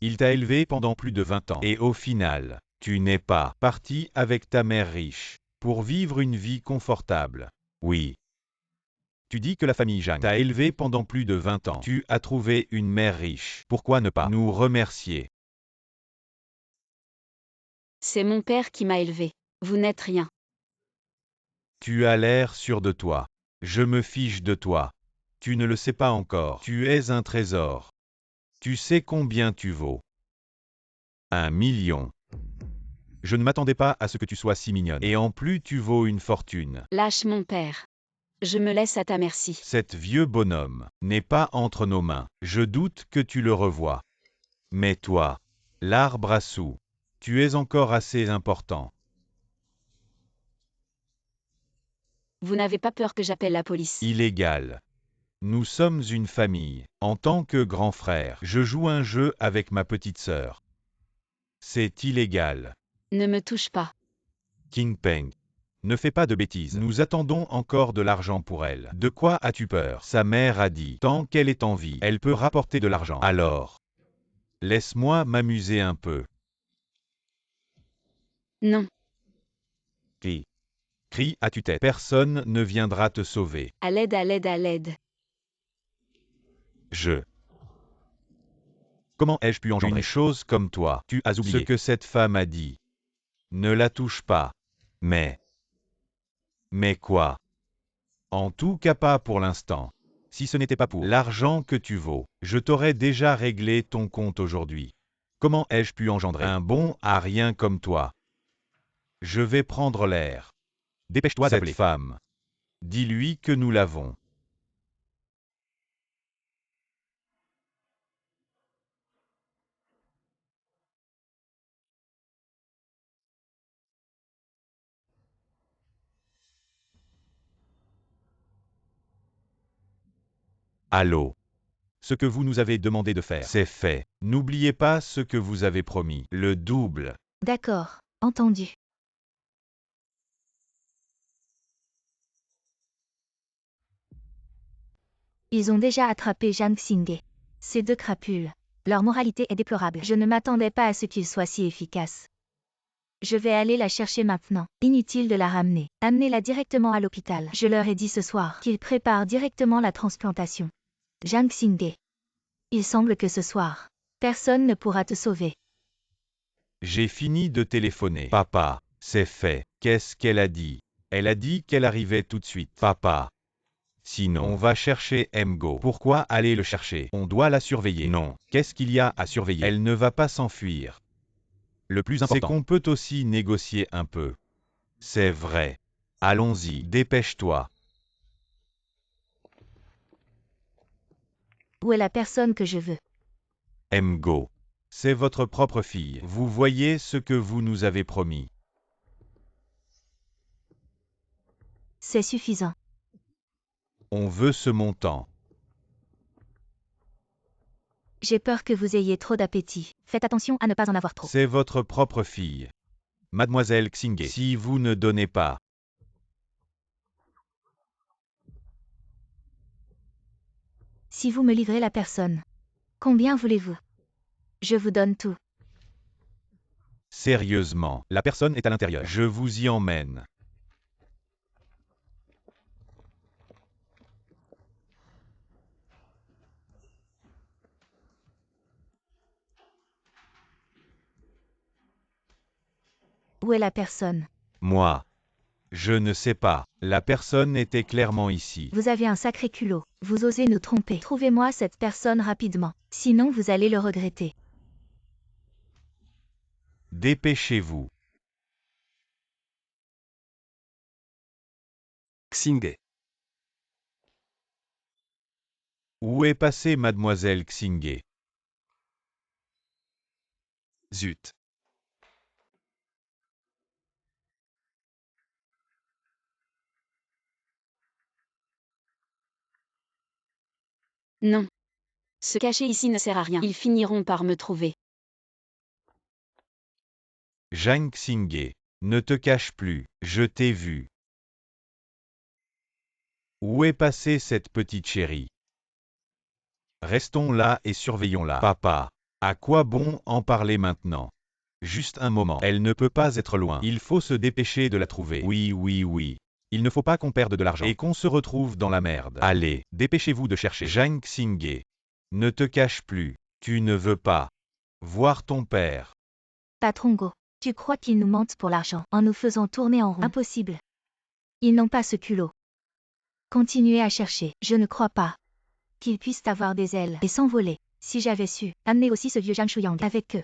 Il t'a élevé pendant plus de 20 ans. Et au final, tu n'es pas parti avec ta mère riche pour vivre une vie confortable. Oui. Tu dis que la famille Zhang t'a élevé pendant plus de 20 ans. Tu as trouvé une mère riche. Pourquoi ne pas nous remercier? C'est mon père qui m'a élevé. Vous n'êtes rien. Tu as l'air sûr de toi. Je me fiche de toi. Tu ne le sais pas encore. Tu es un trésor. Tu sais combien tu vaux? 1 million. Je ne m'attendais pas à ce que tu sois si mignonne. Et en plus tu vaux une fortune. Lâche mon père. Je me laisse à ta merci. Cet vieux bonhomme n'est pas entre nos mains. Je doute que tu le revois. Mais toi, l'arbre à sous, tu es encore assez important. Vous n'avez pas peur que j'appelle la police? Illégal. Nous sommes une famille. En tant que grand frère, je joue un jeu avec ma petite sœur. C'est illégal. Ne me touche pas. King Peng. Ne fais pas de bêtises. Nous attendons encore de l'argent pour elle. De quoi as-tu peur? Sa mère a dit, tant qu'elle est en vie, elle peut rapporter de l'argent. Alors, laisse-moi m'amuser un peu. Non. Crie. Crie à tue-tête. Personne ne viendra te sauver. À l'aide, à l'aide, à l'aide. Comment ai-je pu engendrer une chose comme toi? Tu as oublié ce que cette femme a dit. Ne la touche pas. Mais quoi? En tout cas pas pour l'instant. Si ce n'était pas pour l'argent que tu vaux, je t'aurais déjà réglé ton compte aujourd'hui. Comment ai-je pu engendrer un bon à rien comme toi? Je vais prendre l'air. Dépêche-toi d'appeler cette femme. Dis-lui que nous l'avons. Allô? Ce que vous nous avez demandé de faire, c'est fait. N'oubliez pas ce que vous avez promis. Le double. D'accord, entendu. Ils ont déjà attrapé Jang Xingye. Ces deux crapules. Leur moralité est déplorable. Je ne m'attendais pas à ce qu'ils soient si efficaces. Je vais aller la chercher maintenant. Inutile de la ramener. Amenez-la directement à l'hôpital. Je leur ai dit ce soir qu'ils préparent directement la transplantation. Jang Xingye. Il semble que ce soir, personne ne pourra te sauver. J'ai fini de téléphoner. Papa, c'est fait. Qu'est-ce qu'elle a dit? Elle a dit qu'elle arrivait tout de suite. Papa. Sinon, on va chercher Mgo. Pourquoi aller le chercher? On doit la surveiller. Non. Qu'est-ce qu'il y a à surveiller? Elle ne va pas s'enfuir. Le plus important, c'est qu'on peut aussi négocier un peu. C'est vrai. Allons-y, dépêche-toi. Où est la personne que je veux? Mgo. C'est votre propre fille. Vous voyez ce que vous nous avez promis. C'est suffisant. On veut ce montant. J'ai peur que vous ayez trop d'appétit. Faites attention à ne pas en avoir trop. C'est votre propre fille. Mademoiselle Xingye. Si vous ne donnez pas, Si vous me livrez la personne, combien voulez-vous? Je vous donne tout. sérieusement, la personne est à l'intérieur. Je vous y emmène. Où est la personne? Moi. Je ne sais pas. La personne était clairement ici. Vous avez un sacré culot. Vous osez nous tromper. Trouvez-moi cette personne rapidement. Sinon vous allez le regretter. Dépêchez-vous. Xingye. Où est passée mademoiselle Xingye? Zut. Non. Se cacher ici ne sert à rien. Ils finiront par me trouver. Jang Xingye. Ne te cache plus. Je t'ai vu. Où est passée cette petite chérie? Restons là et surveillons-la. Papa. À quoi bon en parler maintenant? Juste un moment. Elle ne peut pas être loin. Il faut se dépêcher de la trouver. Oui, oui, oui. Il ne faut pas qu'on perde de l'argent et qu'on se retrouve dans la merde. Allez, dépêchez-vous de chercher Jang Xingye. Ne te cache plus. Tu ne veux pas voir ton père. Patron Go, tu crois qu'ils nous mentent pour l'argent en nous faisant tourner en rond? Impossible. Ils n'ont pas ce culot. Continuez à chercher. Je ne crois pas qu'ils puissent avoir des ailes et s'envoler. Si j'avais su, amenez aussi ce vieux Zhang Shuyang avec eux.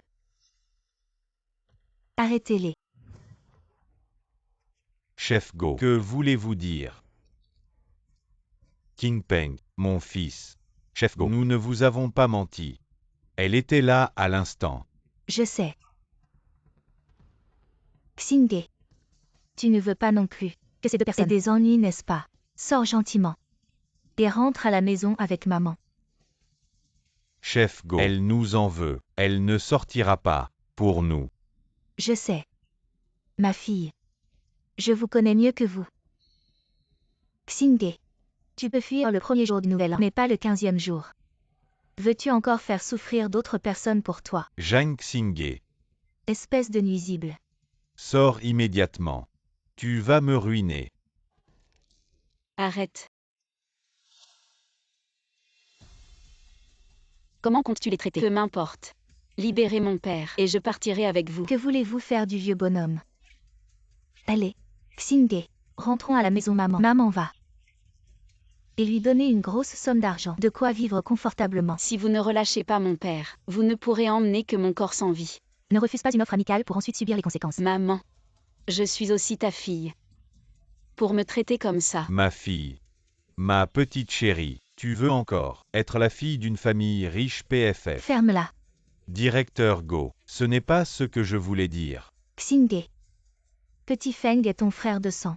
Arrêtez-les. Chef Go. Que voulez-vous dire? King Peng, mon fils. Chef Go. Nous ne vous avons pas menti. Elle était là à l'instant. Je sais. Xingye. Tu ne veux pas non plus que ces deux personnes aient des ennuis, n'est-ce pas? Sors gentiment. Et rentre à la maison avec maman. Chef Go. Elle nous en veut. Elle ne sortira pas. Pour nous. Je sais. Ma fille. Je vous connais mieux que vous. Xingye. Tu peux fuir le premier jour du nouvel an, mais pas le 15e jour. Veux-tu encore faire souffrir d'autres personnes pour toi? Jang Xingye. Espèce de nuisible. Sors immédiatement. Tu vas me ruiner. Arrête. Comment comptes-tu les traiter? Peu m'importe. Libérez mon père, et je partirai avec vous. Que voulez-vous faire du vieux bonhomme? Allez, Xingye, rentrons à la maison maman. Maman va. Et lui donner une grosse somme d'argent. De quoi vivre confortablement. Si vous ne relâchez pas mon père, vous ne pourrez emmener que mon corps sans vie. Ne refuse pas une offre amicale pour ensuite subir les conséquences. Maman. Je suis aussi ta fille. Pour me traiter comme ça. Ma fille. Ma petite chérie. Tu veux encore être la fille d'une famille riche PFF. Ferme-la. Directeur Go. Ce n'est pas ce que je voulais dire. Xingye. Petit Feng est ton frère de sang.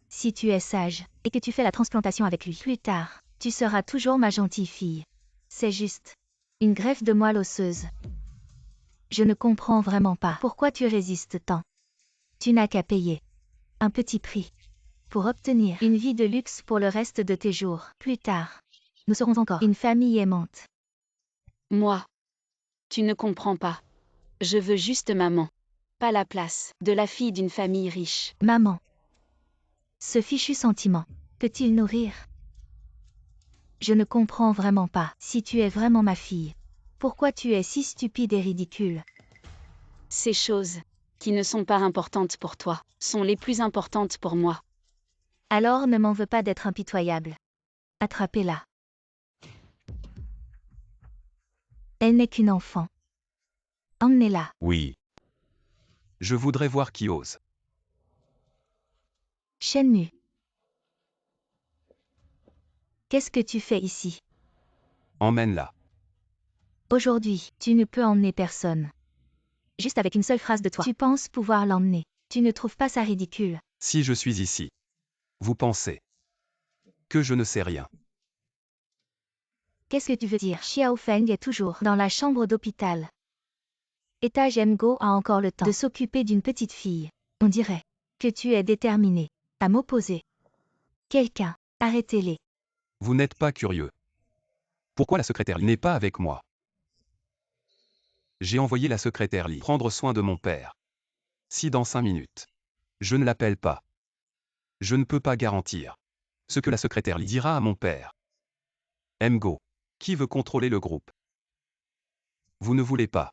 Si tu es sage, et que tu fais la transplantation avec lui, plus tard, tu seras toujours ma gentille fille. C'est juste. Une greffe de moelle osseuse. Je ne comprends vraiment pas pourquoi tu résistes tant. Tu n'as qu'à payer un petit prix pour obtenir une vie de luxe pour le reste de tes jours. Plus tard, Nous serons encore une famille aimante. Moi. Tu ne comprends pas. Je veux juste maman. Pas la place de la fille d'une famille riche. Maman. Ce fichu sentiment, peut-il nourrir? Je ne comprends vraiment pas. Si tu es vraiment ma fille, pourquoi tu es si stupide et ridicule? Ces choses, qui ne sont pas importantes pour toi, sont les plus importantes pour moi. Alors ne m'en veux pas d'être impitoyable. Attrapez-la. Elle n'est qu'une enfant. Emmenez-la. Oui. Je voudrais voir qui ose. Shenmue. Qu'est-ce que tu fais ici? Emmène-la. Aujourd'hui, tu ne peux emmener personne. Juste avec une seule phrase de toi. Tu penses pouvoir l'emmener. Tu ne trouves pas ça ridicule? Si je suis ici. Vous pensez que je ne sais rien. Qu'est-ce que tu veux dire? Xiao Feng est toujours dans la chambre d'hôpital. Étage Go a encore le temps de s'occuper d'une petite fille. On dirait que tu es déterminé à m'opposer. Quelqu'un, arrêtez-les. Vous n'êtes pas curieux. Pourquoi la secrétaire Lee n'est pas avec moi? J'ai envoyé la secrétaire Lee prendre soin de mon père. Si dans 5 minutes, je ne l'appelle pas, je ne peux pas garantir ce que la secrétaire Lee dira à mon père. Go, qui veut contrôler le groupe? Vous ne voulez pas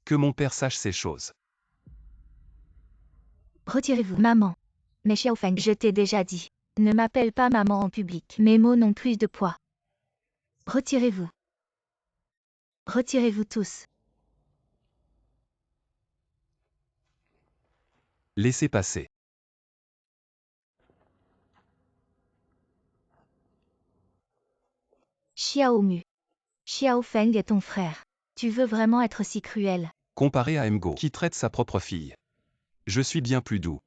que mon père sache ces choses. Retirez-vous. Maman. Mais Xiao Feng, je t'ai déjà dit. Ne m'appelle pas maman en public. Mes mots n'ont plus de poids. Retirez-vous. Retirez-vous tous. Laissez passer. Xiao Mu. Xiao Feng est ton frère. Tu veux vraiment être si cruel? Comparé à Go, qui traite sa propre fille. Je suis bien plus doux.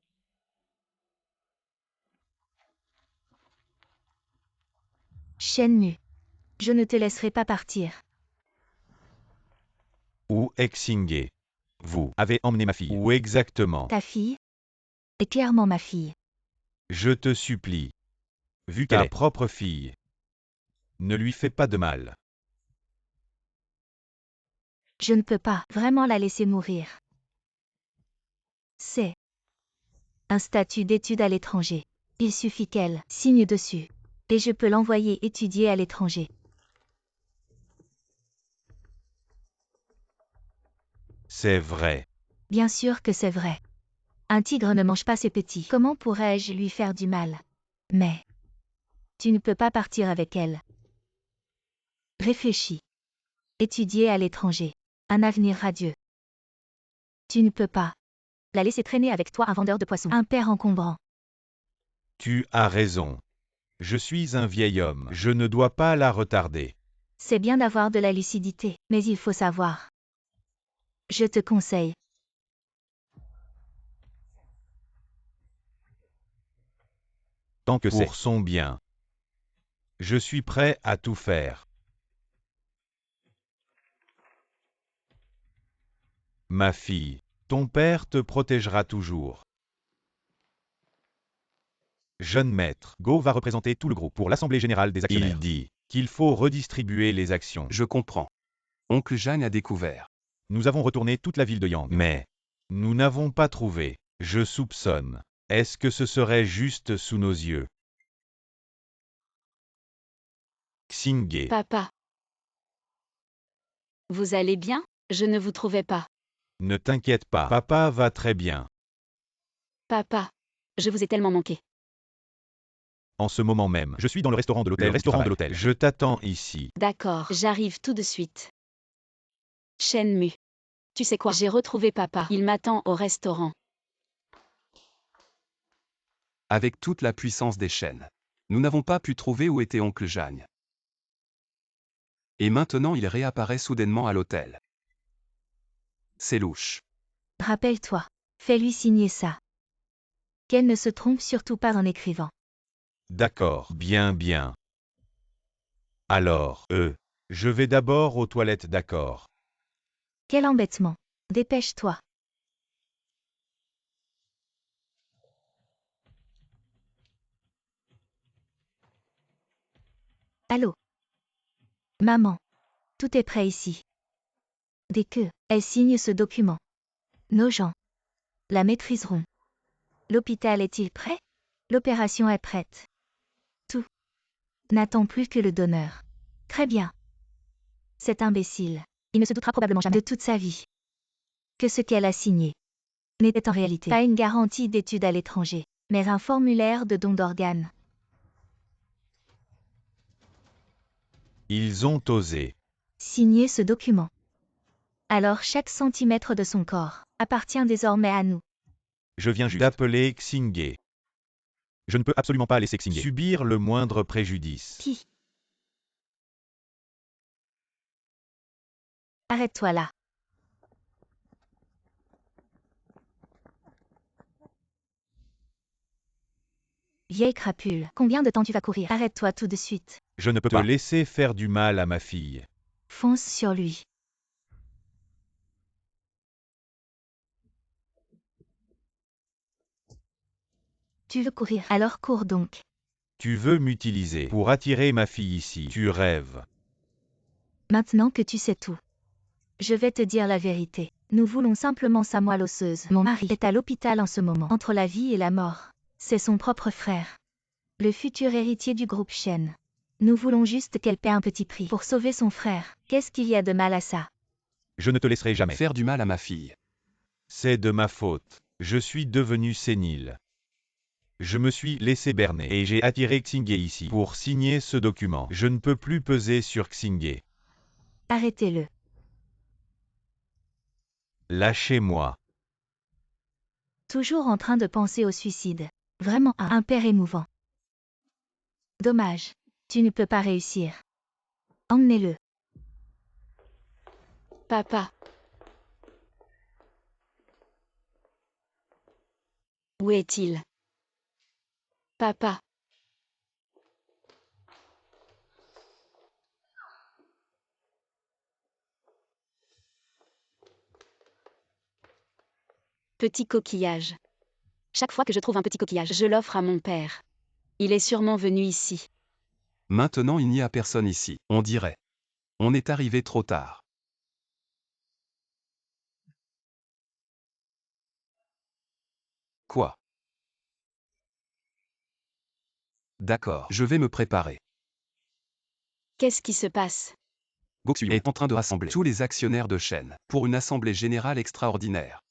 Shenmue. Je ne te laisserai pas partir. Où est Xingye? Vous avez emmené ma fille. Où exactement? Ta fille est clairement ma fille. Je te supplie. Vu Qu'elle ta est propre fille. Ne lui fais pas de mal. Je ne peux pas vraiment la laisser mourir. C'est un statut d'étude à l'étranger. Il suffit qu'elle signe dessus. Et je peux l'envoyer étudier à l'étranger. C'est vrai. Bien sûr que c'est vrai. Un tigre ne mange pas ses petits. Comment pourrais-je lui faire du mal? Mais tu ne peux pas partir avec elle. Réfléchis. Étudier à l'étranger. Un avenir radieux. Tu ne peux pas la laisser traîner avec toi un vendeur de poissons. Un père encombrant. Tu as raison. Je suis un vieil homme. Je ne dois pas la retarder. C'est bien d'avoir de la lucidité, mais il faut savoir. Je te conseille. Tant que c'est pour son bien. Je suis prêt à tout faire. Ma fille, ton père te protégera toujours. Jeune maître, Go va représenter tout le groupe pour l'Assemblée générale des actionnaires. Il dit qu'il faut redistribuer les actions. Je comprends. Oncle Jeanne a découvert. Nous avons retourné toute la ville de Yang. Mais nous n'avons pas trouvé. Je soupçonne. Est-ce que ce serait juste sous nos yeux? Xingye. Papa. Vous allez bien? Je ne vous trouvais pas. Ne t'inquiète pas. Papa va très bien. Papa. Je vous ai tellement manqué. En ce moment même, je suis dans le restaurant de l'hôtel. Je t'attends ici. D'accord, j'arrive tout de suite. Shenmue. Tu sais quoi? J'ai retrouvé papa. Il m'attend au restaurant. Avec toute la puissance des chaînes, nous n'avons pas pu trouver où était oncle Jeanne. Et maintenant il réapparaît soudainement à l'hôtel. C'est louche. Rappelle-toi. Fais-lui signer ça. Qu'elle ne se trompe surtout pas en écrivant. D'accord, bien. Alors, je vais d'abord aux toilettes, d'accord. Quel embêtement. Dépêche-toi. Allô? Maman. Tout est prêt ici. Dès que elle signe ce document, nos gens la maîtriseront. L'hôpital est-il prêt? L'opération est prête. Tout n'attend plus que le donneur. Très bien. Cet imbécile, il ne se doutera probablement jamais de toute sa vie que ce qu'elle a signé n'était en réalité pas une garantie d'études à l'étranger, mais un formulaire de don d'organes. Ils ont osé. Signer ce document. Alors chaque centimètre de son corps appartient désormais à nous. Je viens juste d'appeler Xingé. Je ne peux absolument pas laisser Xingé subir le moindre préjudice. Qui? Arrête-toi là. Vieille crapule, combien de temps tu vas courir? Arrête-toi tout de suite. Je ne peux pas laisser faire du mal à ma fille. Fonce sur lui. Tu veux courir? Alors cours donc. Tu veux m'utiliser pour attirer ma fille ici. Tu rêves. Maintenant que tu sais tout, je vais te dire la vérité. Nous voulons simplement sa moelle osseuse. Mon mari est à l'hôpital en ce moment, entre la vie et la mort. C'est son propre frère, le futur héritier du groupe Shen. Nous voulons juste qu'elle paie un petit prix pour sauver son frère. Qu'est-ce qu'il y a de mal à ça? Je ne te laisserai jamais Faire du mal à ma fille. C'est de ma faute. Je suis devenu sénile. Je me suis laissé berner et j'ai attiré Xingé ici pour signer ce document. Je ne peux plus peser sur Xingé. Arrêtez-le. Lâchez-moi. Toujours en train de penser au suicide. Vraiment un père émouvant. Dommage. Tu ne peux pas réussir. Emmenez-le. Papa. Où est-il? Papa. Petit coquillage. Chaque fois que je trouve un petit coquillage, je l'offre à mon père. Il est sûrement venu ici. Maintenant il n'y a personne ici, on dirait. On est arrivé trop tard. Quoi? D'accord, je vais me préparer. Qu'est-ce qui se passe? Goxu est en train de rassembler tous les actionnaires de Shen pour une assemblée générale extraordinaire.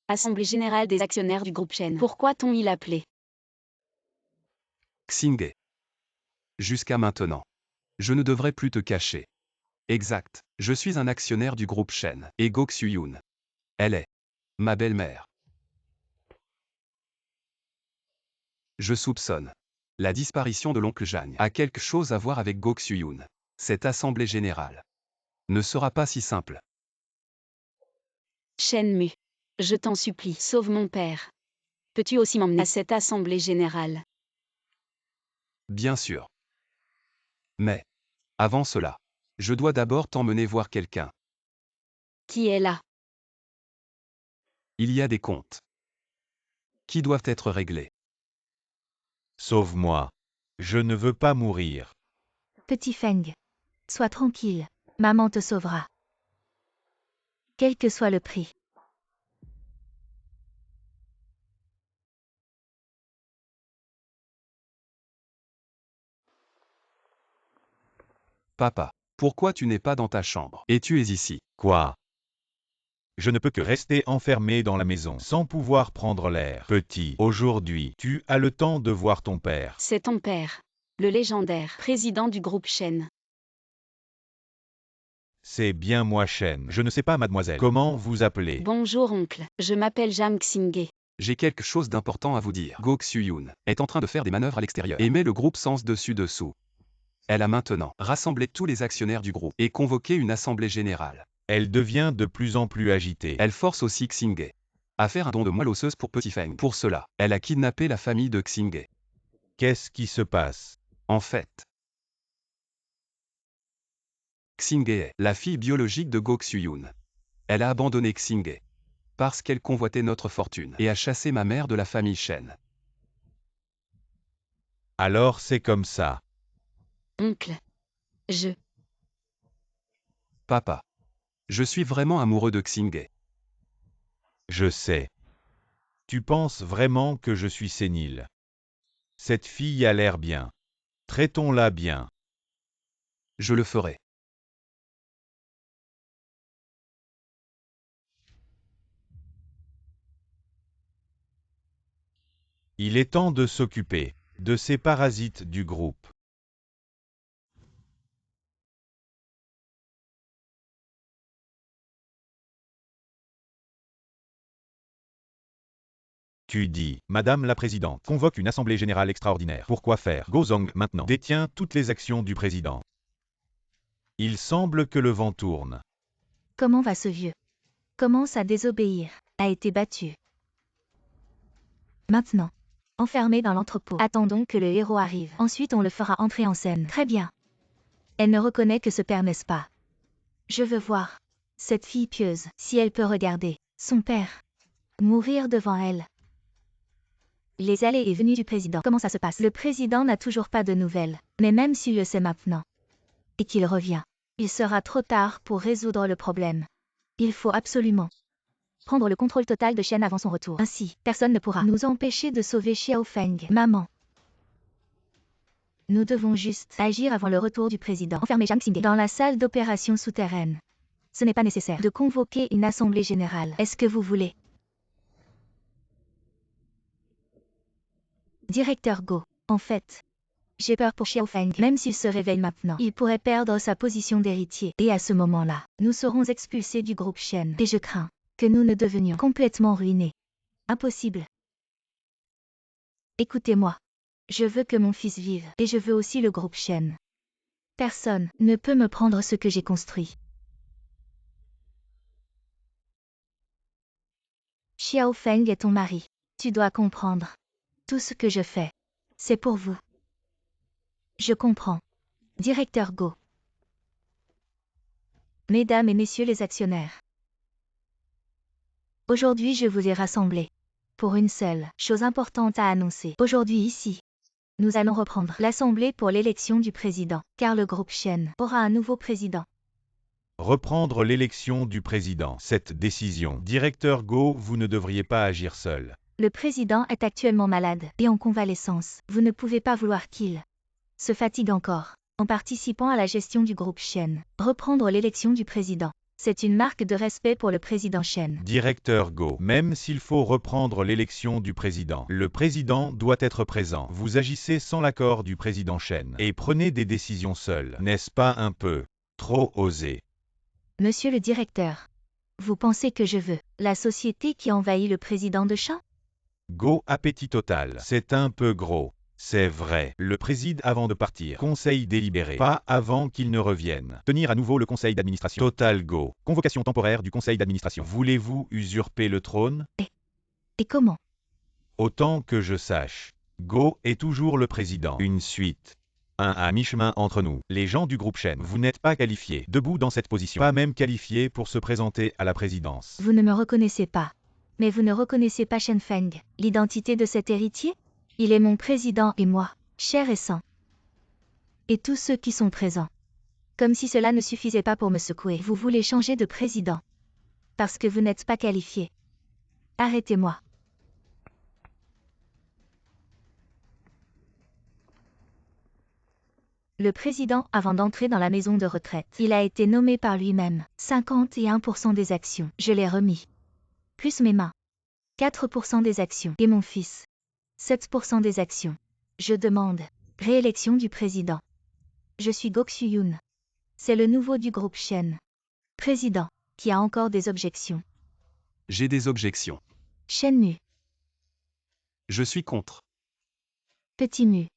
Assemblée générale des actionnaires du groupe Shen. Pourquoi t'ont-ils appelé? Xingé. Jusqu'à maintenant. Je ne devrais plus te cacher. Exact, je suis un actionnaire du groupe Shen, et Go Xuyun. Elle est ma belle-mère. Je soupçonne. La disparition de l'oncle Jang a quelque chose à voir avec Go Xuyun. Cette assemblée générale ne sera pas si simple. Shenmu. Je t'en supplie, sauve mon père. Peux-tu aussi m'emmener à cette assemblée générale? Bien sûr. Mais, avant cela, je dois d'abord t'emmener voir quelqu'un. Qui est là? Il y a des comptes qui doivent être réglés. Sauve-moi. Je ne veux pas mourir. Petit Feng. Sois tranquille. Maman te sauvera. Quel que soit le prix. Papa, pourquoi tu n'es pas dans ta chambre et tu es ici? Quoi? Je ne peux que rester enfermé dans la maison sans pouvoir prendre l'air. Petit, aujourd'hui, tu as le temps de voir ton père. C'est ton père. Le légendaire président du groupe Shen. C'est bien moi Shen. Je ne sais pas mademoiselle. Comment vous appelez? Bonjour oncle, je m'appelle Jang Xingé. J'ai quelque chose d'important à vous dire. Go Xuyun est en train de faire des manœuvres à l'extérieur et met le groupe sens dessus-dessous. Elle a maintenant rassemblé tous les actionnaires du groupe et convoqué une assemblée générale. Elle devient de plus en plus agitée. Elle force aussi Xingé à faire un don de moelle osseuse pour Petit Feng. Pour cela, elle a kidnappé la famille de Xingé. Qu'est-ce qui se passe? En fait, Xingé est la fille biologique de Go Xuyun. Elle a abandonné Xingé parce qu'elle convoitait notre fortune et a chassé ma mère de la famille Shen. Alors c'est comme ça. Oncle. Papa. Je suis vraiment amoureux de Xinghe. Je sais. Tu penses vraiment que je suis sénile? Cette fille a l'air bien. Traitons-la bien. Je le ferai. Il est temps de s'occuper de ces parasites du groupe. Tu dis, Madame la Présidente, convoque une assemblée générale extraordinaire. Pourquoi faire? Gozong, maintenant, détient toutes les actions du président. Il semble que le vent tourne. Comment va ce vieux? Commence à désobéir, a été battu. Maintenant. Enfermé dans l'entrepôt. Attendons que le héros arrive. Ensuite on le fera entrer en scène. Très bien. Elle ne reconnaît que ce père, n'est-ce pas? Je veux voir. Cette fille pieuse, si elle peut regarder son père mourir devant elle. Les allées et venues du président. Comment ça se passe? Le président n'a toujours pas de nouvelles. Mais même s'il le sait maintenant, et qu'il revient, il sera trop tard pour résoudre le problème. Il faut absolument prendre le contrôle total de Shen avant son retour. Ainsi, personne ne pourra nous empêcher de sauver Xiao Feng. Maman. Nous devons juste agir avant le retour du président. Enfermer Zhang Xinghe dans la salle d'opération souterraine. Ce n'est pas nécessaire de convoquer une assemblée générale. Est-ce que vous voulez? Directeur Go. En fait, j'ai peur pour Xiao Feng. Même s'il se réveille maintenant, il pourrait perdre sa position d'héritier. Et à ce moment-là, nous serons expulsés du groupe Shen. Et je crains que nous ne devenions complètement ruinés. Impossible. Écoutez-moi. Je veux que mon fils vive. Et je veux aussi le groupe Shen. Personne ne peut me prendre ce que j'ai construit. Xiao Feng est ton mari. Tu dois comprendre. Tout ce que je fais, c'est pour vous. Je comprends. Directeur Go. Mesdames et messieurs les actionnaires. Aujourd'hui je vous ai rassemblés pour une seule chose importante à annoncer. Aujourd'hui ici, nous allons reprendre l'assemblée pour l'élection du président, car le groupe Shen aura un nouveau président. Reprendre l'élection du président. Cette décision. Directeur Go, vous ne devriez pas agir seul. Le président est actuellement malade et en convalescence. Vous ne pouvez pas vouloir qu'il se fatigue encore en participant à la gestion du groupe Shen. Reprendre l'élection du président. C'est une marque de respect pour le président Shen. Directeur Go, même s'il faut reprendre l'élection du président, le président doit être présent. Vous agissez sans l'accord du président Shen et prenez des décisions seuls. N'est-ce pas un peu trop osé? Monsieur le directeur, vous pensez que je veux la société qui envahit le président de Shan? Go, appétit total. C'est un peu gros. C'est vrai. Le préside avant de partir. Conseil délibéré. Pas avant qu'il ne revienne. Tenir à nouveau le conseil d'administration. Total Go. Convocation temporaire du conseil d'administration. Voulez-vous usurper le trône? Et comment? Autant que je sache. Go est toujours le président. Une suite. Un à mi-chemin entre nous. Les gens du groupe Shen, vous n'êtes pas qualifiés. Debout dans cette position. Pas même qualifiés pour se présenter à la présidence. Vous ne me reconnaissez pas. Mais vous ne reconnaissez pas Shen Feng, l'identité de cet héritier? Il est mon président et moi, chair et sang. Et tous ceux qui sont présents. Comme si cela ne suffisait pas pour me secouer. Vous voulez changer de président. Parce que vous n'êtes pas qualifié. Arrêtez-moi. Le président, avant d'entrer dans la maison de retraite, il a été nommé par lui-même. 51% des actions, je l'ai remis. Plus mes mains. 4% des actions. Et mon fils. 7% des actions. Je demande réélection du président. Je suis Go Xuyun. C'est le nouveau du groupe Shen. Président, qui a encore des objections. J'ai des objections. Shen Mu. Je suis contre. Petit Mu.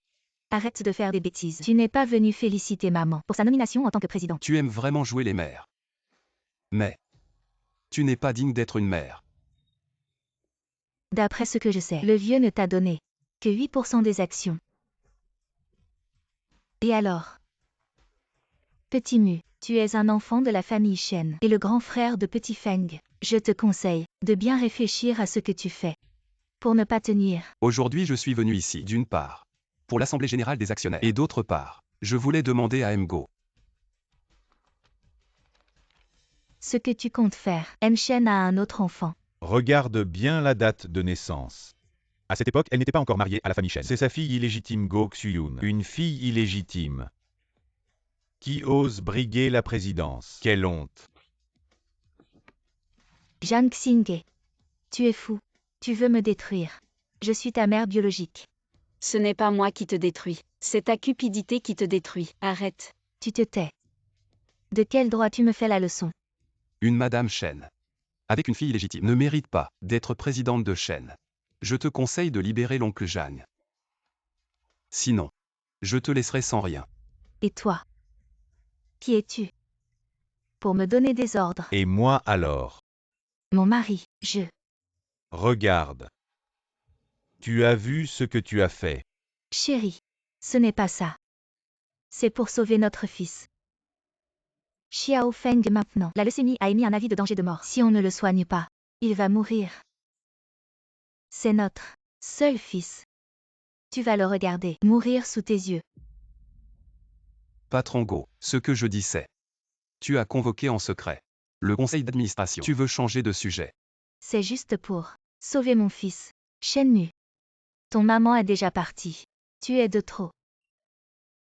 Arrête de faire des bêtises. Tu n'es pas venu féliciter maman pour sa nomination en tant que président. Tu aimes vraiment jouer les mères. Mais tu n'es pas digne d'être une mère. D'après ce que je sais, le vieux ne t'a donné que 8% des actions. Et alors? Petit Mu, tu es un enfant de la famille Shen et le grand frère de Petit Feng. Je te conseille de bien réfléchir à ce que tu fais. Pour ne pas tenir. Aujourd'hui je suis venu ici, d'une part, pour l'Assemblée Générale des Actionnaires. Et d'autre part, je voulais demander à Go Ce que tu comptes faire. Shen a un autre enfant. Regarde bien la date de naissance. À cette époque, elle n'était pas encore mariée à la famille Shen. C'est sa fille illégitime Go Xuyun, une fille illégitime. Qui ose briguer la présidence? Quelle honte! Zhang Xinghe. Tu es fou. Tu veux me détruire. Je suis ta mère biologique. Ce n'est pas moi qui te détruis. C'est ta cupidité qui te détruit. Arrête. Tu te tais. De quel droit tu me fais la leçon? Une Madame Shen, avec une fille illégitime, ne mérite pas d'être présidente de Shen. Je te conseille de libérer l'oncle Zhang. Sinon, je te laisserai sans rien. Et toi? Qui es-tu? Pour me donner des ordres. Et moi alors? Mon mari, Regarde. Tu as vu ce que tu as fait. Chérie, ce n'est pas ça. C'est pour sauver notre fils. Xiao Feng maintenant. La leucémie a émis un avis de danger de mort. Si on ne le soigne pas, il va mourir. C'est notre seul fils. Tu vas le regarder mourir sous tes yeux. Patron Go, ce que je dis c'est. Tu as convoqué en secret le conseil d'administration. Tu veux changer de sujet. C'est juste pour sauver mon fils. Shenmu. Ton maman est déjà partie. Tu es de trop.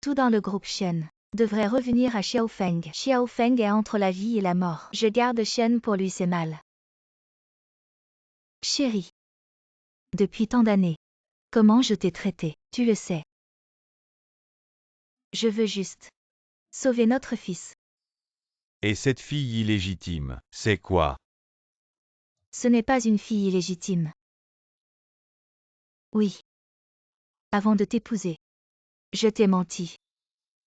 Tout dans le groupe Shen devrait revenir à Xiao Feng. Xiao Feng est entre la vie et la mort. Je garde Shen pour lui, c'est mal. Chérie. Depuis tant d'années. Comment je t'ai traité, tu le sais. Je veux juste sauver notre fils. Et cette fille illégitime, c'est quoi? Ce n'est pas une fille illégitime. Oui. Avant de t'épouser, je t'ai menti.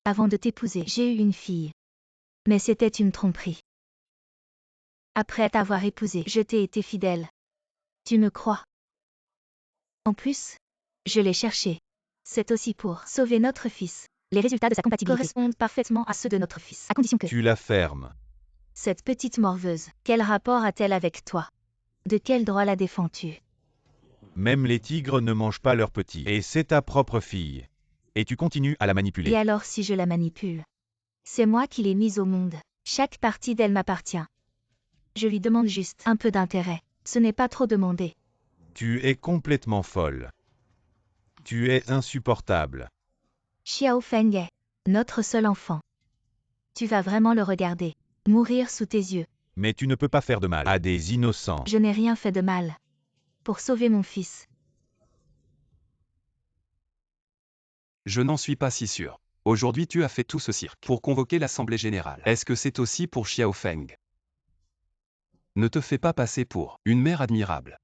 Avant de t'épouser, j'ai eu une fille. Mais c'était une tromperie. Après t'avoir épousé, je t'ai été fidèle. Tu me crois? En plus, je l'ai cherché. C'est aussi pour sauver notre fils. Les résultats de sa compatibilité correspondent parfaitement à ceux de notre fils, à condition que... Tu la fermes. Cette petite morveuse, quel rapport a-t-elle avec toi? De quel droit la défends-tu? Même les tigres ne mangent pas leurs petits. Et c'est ta propre fille. Et tu continues à la manipuler. Et alors si je la manipule? C'est moi qui l'ai mise au monde. Chaque partie d'elle m'appartient. Je lui demande juste un peu d'intérêt. Ce n'est pas trop demandé. Tu es complètement folle. Tu es insupportable. Xiao Feng est notre seul enfant. Tu vas vraiment le regarder mourir sous tes yeux. Mais tu ne peux pas faire de mal à des innocents. Je n'ai rien fait de mal. Pour sauver mon fils. Je n'en suis pas si sûr. Aujourd'hui tu as fait tout ce cirque pour convoquer l'Assemblée Générale. Est-ce que c'est aussi pour Xiao Feng? Ne te fais pas passer pour une mère admirable.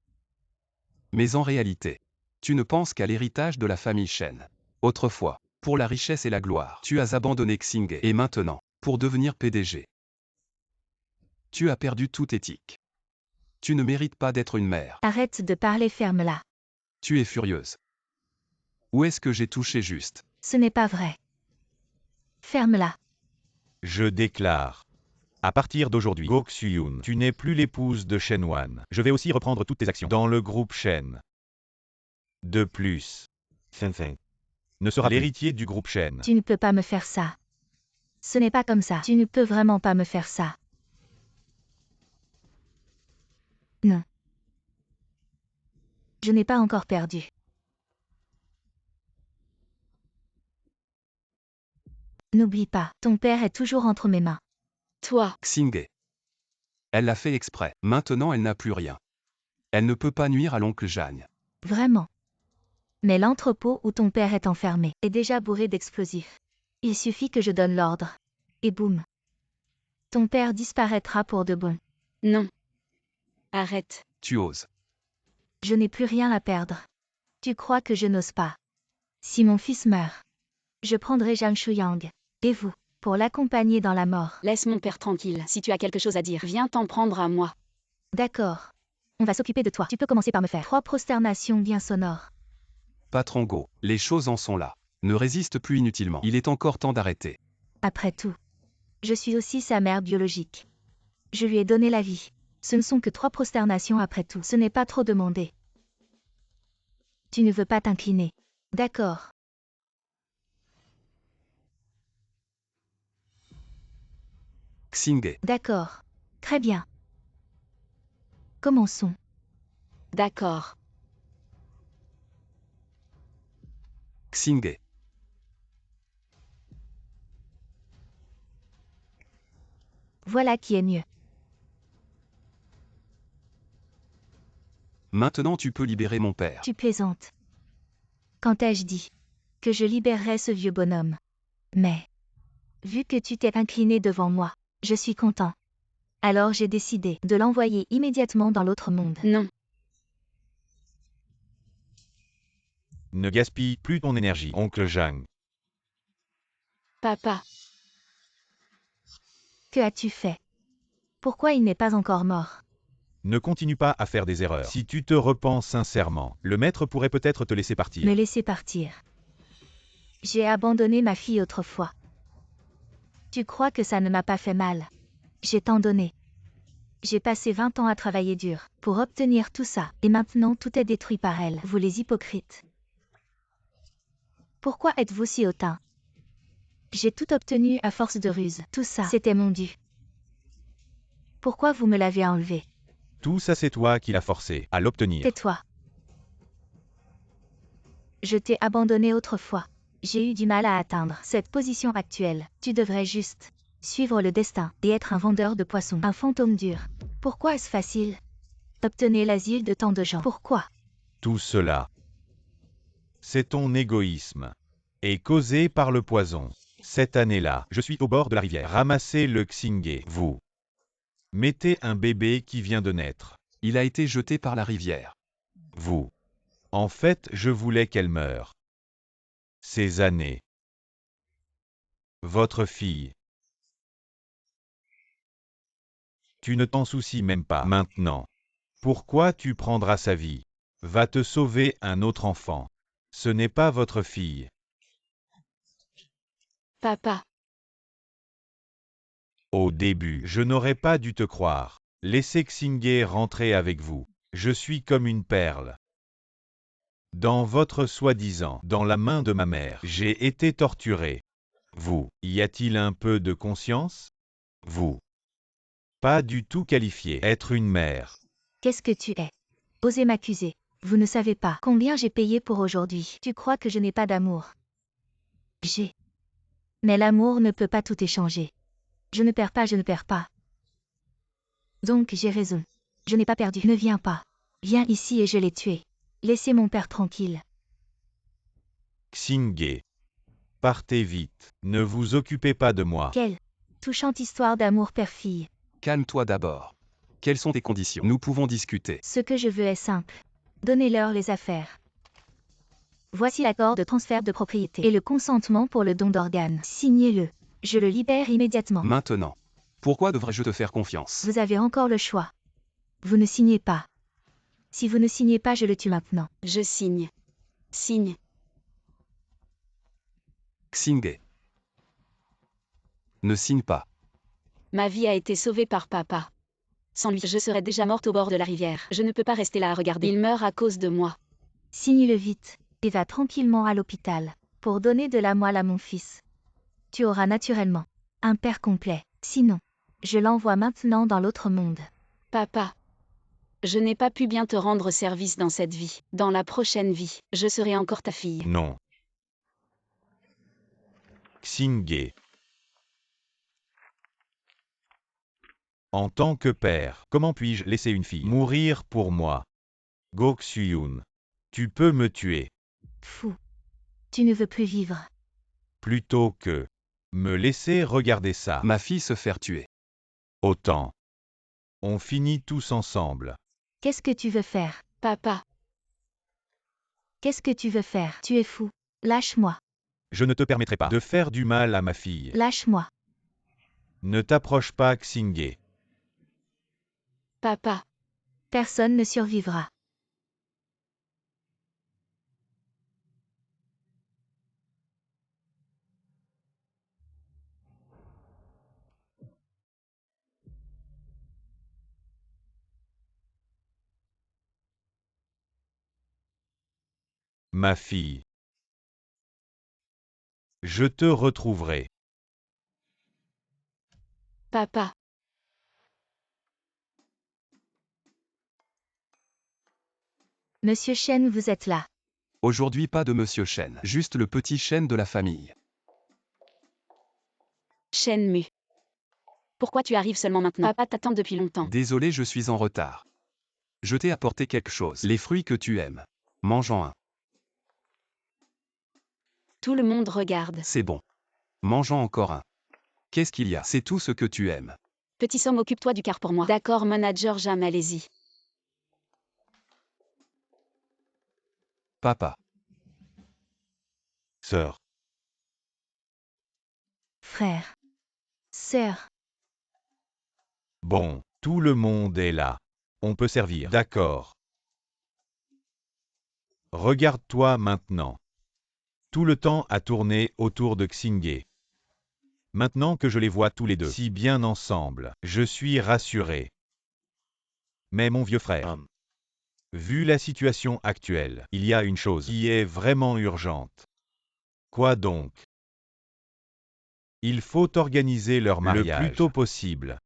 Mais en réalité, tu ne penses qu'à l'héritage de la famille Shen. Autrefois, pour la richesse et la gloire, tu as abandonné Xinghe et maintenant, pour devenir PDG. Tu as perdu toute éthique. Tu ne mérites pas d'être une mère. Arrête de parler, ferme-la. Tu es furieuse. Où est-ce que j'ai touché juste? Ce n'est pas vrai. Ferme-la. Je déclare. À partir d'aujourd'hui, Go Xuyun, tu n'es plus l'épouse de Shen Wan. Je vais aussi reprendre toutes tes actions dans le groupe Shen. De plus, Feng ne sera l'héritier du groupe Shen. Tu ne peux pas me faire ça. Ce n'est pas comme ça. Tu ne peux vraiment pas me faire ça. Non. Je n'ai pas encore perdu. N'oublie pas, ton père est toujours entre mes mains. Toi. Xinghe. Elle l'a fait exprès. Maintenant elle n'a plus rien. Elle ne peut pas nuire à l'oncle Zhang. Vraiment. Mais l'entrepôt où ton père est enfermé est déjà bourré d'explosifs. Il suffit que je donne l'ordre. Et boum. Ton père disparaîtra pour de bon. Non. Arrête. Tu oses. Je n'ai plus rien à perdre. Tu crois que je n'ose pas? Si mon fils meurt, je prendrai Zhang Shuyang. Et vous, pour l'accompagner dans la mort. Laisse mon père tranquille. Si tu as quelque chose à dire, viens t'en prendre à moi. D'accord. On va s'occuper de toi. Tu peux commencer par me faire 3 prosternations bien sonores. Patron Go, les choses en sont là. Ne résiste plus inutilement. Il est encore temps d'arrêter. Après tout, je suis aussi sa mère biologique. Je lui ai donné la vie. Ce ne sont que 3 prosternations après tout. Ce n'est pas trop demandé. Tu ne veux pas t'incliner. D'accord. Xinghe. D'accord. Très bien. Commençons. D'accord. Xinghe. Voilà qui est mieux. Maintenant tu peux libérer mon père. Tu plaisantes. Quand ai-je dit que je libérerais ce vieux bonhomme? Mais, vu que tu t'es incliné devant moi, je suis content. Alors j'ai décidé de l'envoyer immédiatement dans l'autre monde. Non. Ne gaspille plus ton énergie, oncle Zhang. Papa. Que as-tu fait? Pourquoi il n'est pas encore mort? Ne continue pas à faire des erreurs. Si tu te repens sincèrement, le maître pourrait peut-être te laisser partir. Me laisser partir. J'ai abandonné ma fille autrefois. Tu crois que ça ne m'a pas fait mal? J'ai tant donné. J'ai passé 20 ans à travailler dur pour obtenir tout ça, et maintenant tout est détruit par elle, vous les hypocrites. Pourquoi êtes-vous si hautain? J'ai tout obtenu à force de ruse. Tout ça, c'était mon dû. Pourquoi vous me l'avez enlevé? Tout ça c'est toi qui l'as forcé à l'obtenir. Tais-toi. Je t'ai abandonné autrefois. J'ai eu du mal à atteindre cette position actuelle. Tu devrais juste suivre le destin et être un vendeur de poissons, un fantôme dur. Pourquoi est-ce facile? Obtenez l'asile de tant de gens. Pourquoi? Tout cela, c'est ton égoïsme. Et causé par le poison. Cette année-là, je suis au bord de la rivière. Ramassez le Xinghe, vous. Mettez un bébé qui vient de naître. Il a été jeté par la rivière. Vous. En fait, je voulais qu'elle meure. Ces années. Votre fille. Tu ne t'en soucies même pas maintenant. Pourquoi tu prendras sa vie? Va te sauver un autre enfant. Ce n'est pas votre fille. Papa. Au début, je n'aurais pas dû te croire. Laissez Xinghe rentrer avec vous. Je suis comme une perle. Dans votre soi-disant, dans la main de ma mère, j'ai été torturé. Vous, y a-t-il un peu de conscience? Vous. Pas du tout qualifié. Être une mère. Qu'est-ce que tu es? Osez m'accuser. Vous ne savez pas combien j'ai payé pour aujourd'hui. Tu crois que je n'ai pas d'amour? J'ai. Mais l'amour ne peut pas tout échanger. Je ne perds pas, je ne perds pas. Donc j'ai raison. Je n'ai pas perdu. Ne viens pas. Viens ici et je l'ai tué. Laissez mon père tranquille. Xinghe. Partez vite. Ne vous occupez pas de moi. Quelle touchante histoire d'amour père-fille. Calme-toi d'abord. Quelles sont tes conditions? Nous pouvons discuter. Ce que je veux est simple. Donnez-leur les affaires. Voici l'accord de transfert de propriété et le consentement pour le don d'organes. Signez-le. Je le libère immédiatement. Maintenant. Pourquoi devrais-je te faire confiance? Vous avez encore le choix. Vous ne signez pas. Si vous ne signez pas, je le tue maintenant. Je signe. Signe. Xinghe. Ne signe pas. Ma vie a été sauvée par papa. Sans lui, je serais déjà morte au bord de la rivière. Je ne peux pas rester là à regarder. Il meurt à cause de moi. Signe-le vite, et va tranquillement à l'hôpital, pour donner de la moelle à mon fils. Tu auras naturellement un père complet. Sinon, je l'envoie maintenant dans l'autre monde. Papa. Je n'ai pas pu bien te rendre service dans cette vie. Dans la prochaine vie, je serai encore ta fille. Non. Xinghe. En tant que père, comment puis-je laisser une fille mourir pour moi? Go Xuyun. Tu peux me tuer. Fou. Tu ne veux plus vivre. Plutôt que me laisser regarder ça. Ma fille se faire tuer. Autant. On finit tous ensemble. Qu'est-ce que tu veux faire? Papa. Qu'est-ce que tu veux faire? Tu es fou. Lâche-moi. Je ne te permettrai pas de faire du mal à ma fille. Lâche-moi. Ne t'approche pas, Xinghe. Papa. Personne ne survivra. Ma fille. Je te retrouverai. Papa. Monsieur Chen, vous êtes là. Aujourd'hui pas de Monsieur Chen, juste le petit Chen de la famille. Shenmue. Pourquoi tu arrives seulement maintenant? Papa t'attend depuis longtemps. Désolé, je suis en retard. Je t'ai apporté quelque chose. Les fruits que tu aimes. Mange-en un. Tout le monde regarde. C'est bon. Mange-en encore un. Qu'est-ce qu'il y a? C'est tout ce que tu aimes. Petit Somme, occupe-toi du car pour moi. D'accord, manager Jam, allez-y. Papa. Sœur. Frère. Sœur. Bon, tout le monde est là. On peut servir. D'accord. Regarde-toi maintenant. Tout le temps a tourné autour de Xingye. Maintenant que je les vois tous les deux si bien ensemble, je suis rassuré. Mais mon vieux frère, vu la situation actuelle, il y a une chose qui est vraiment urgente. Quoi donc? Il faut organiser leur mariage le plus tôt possible.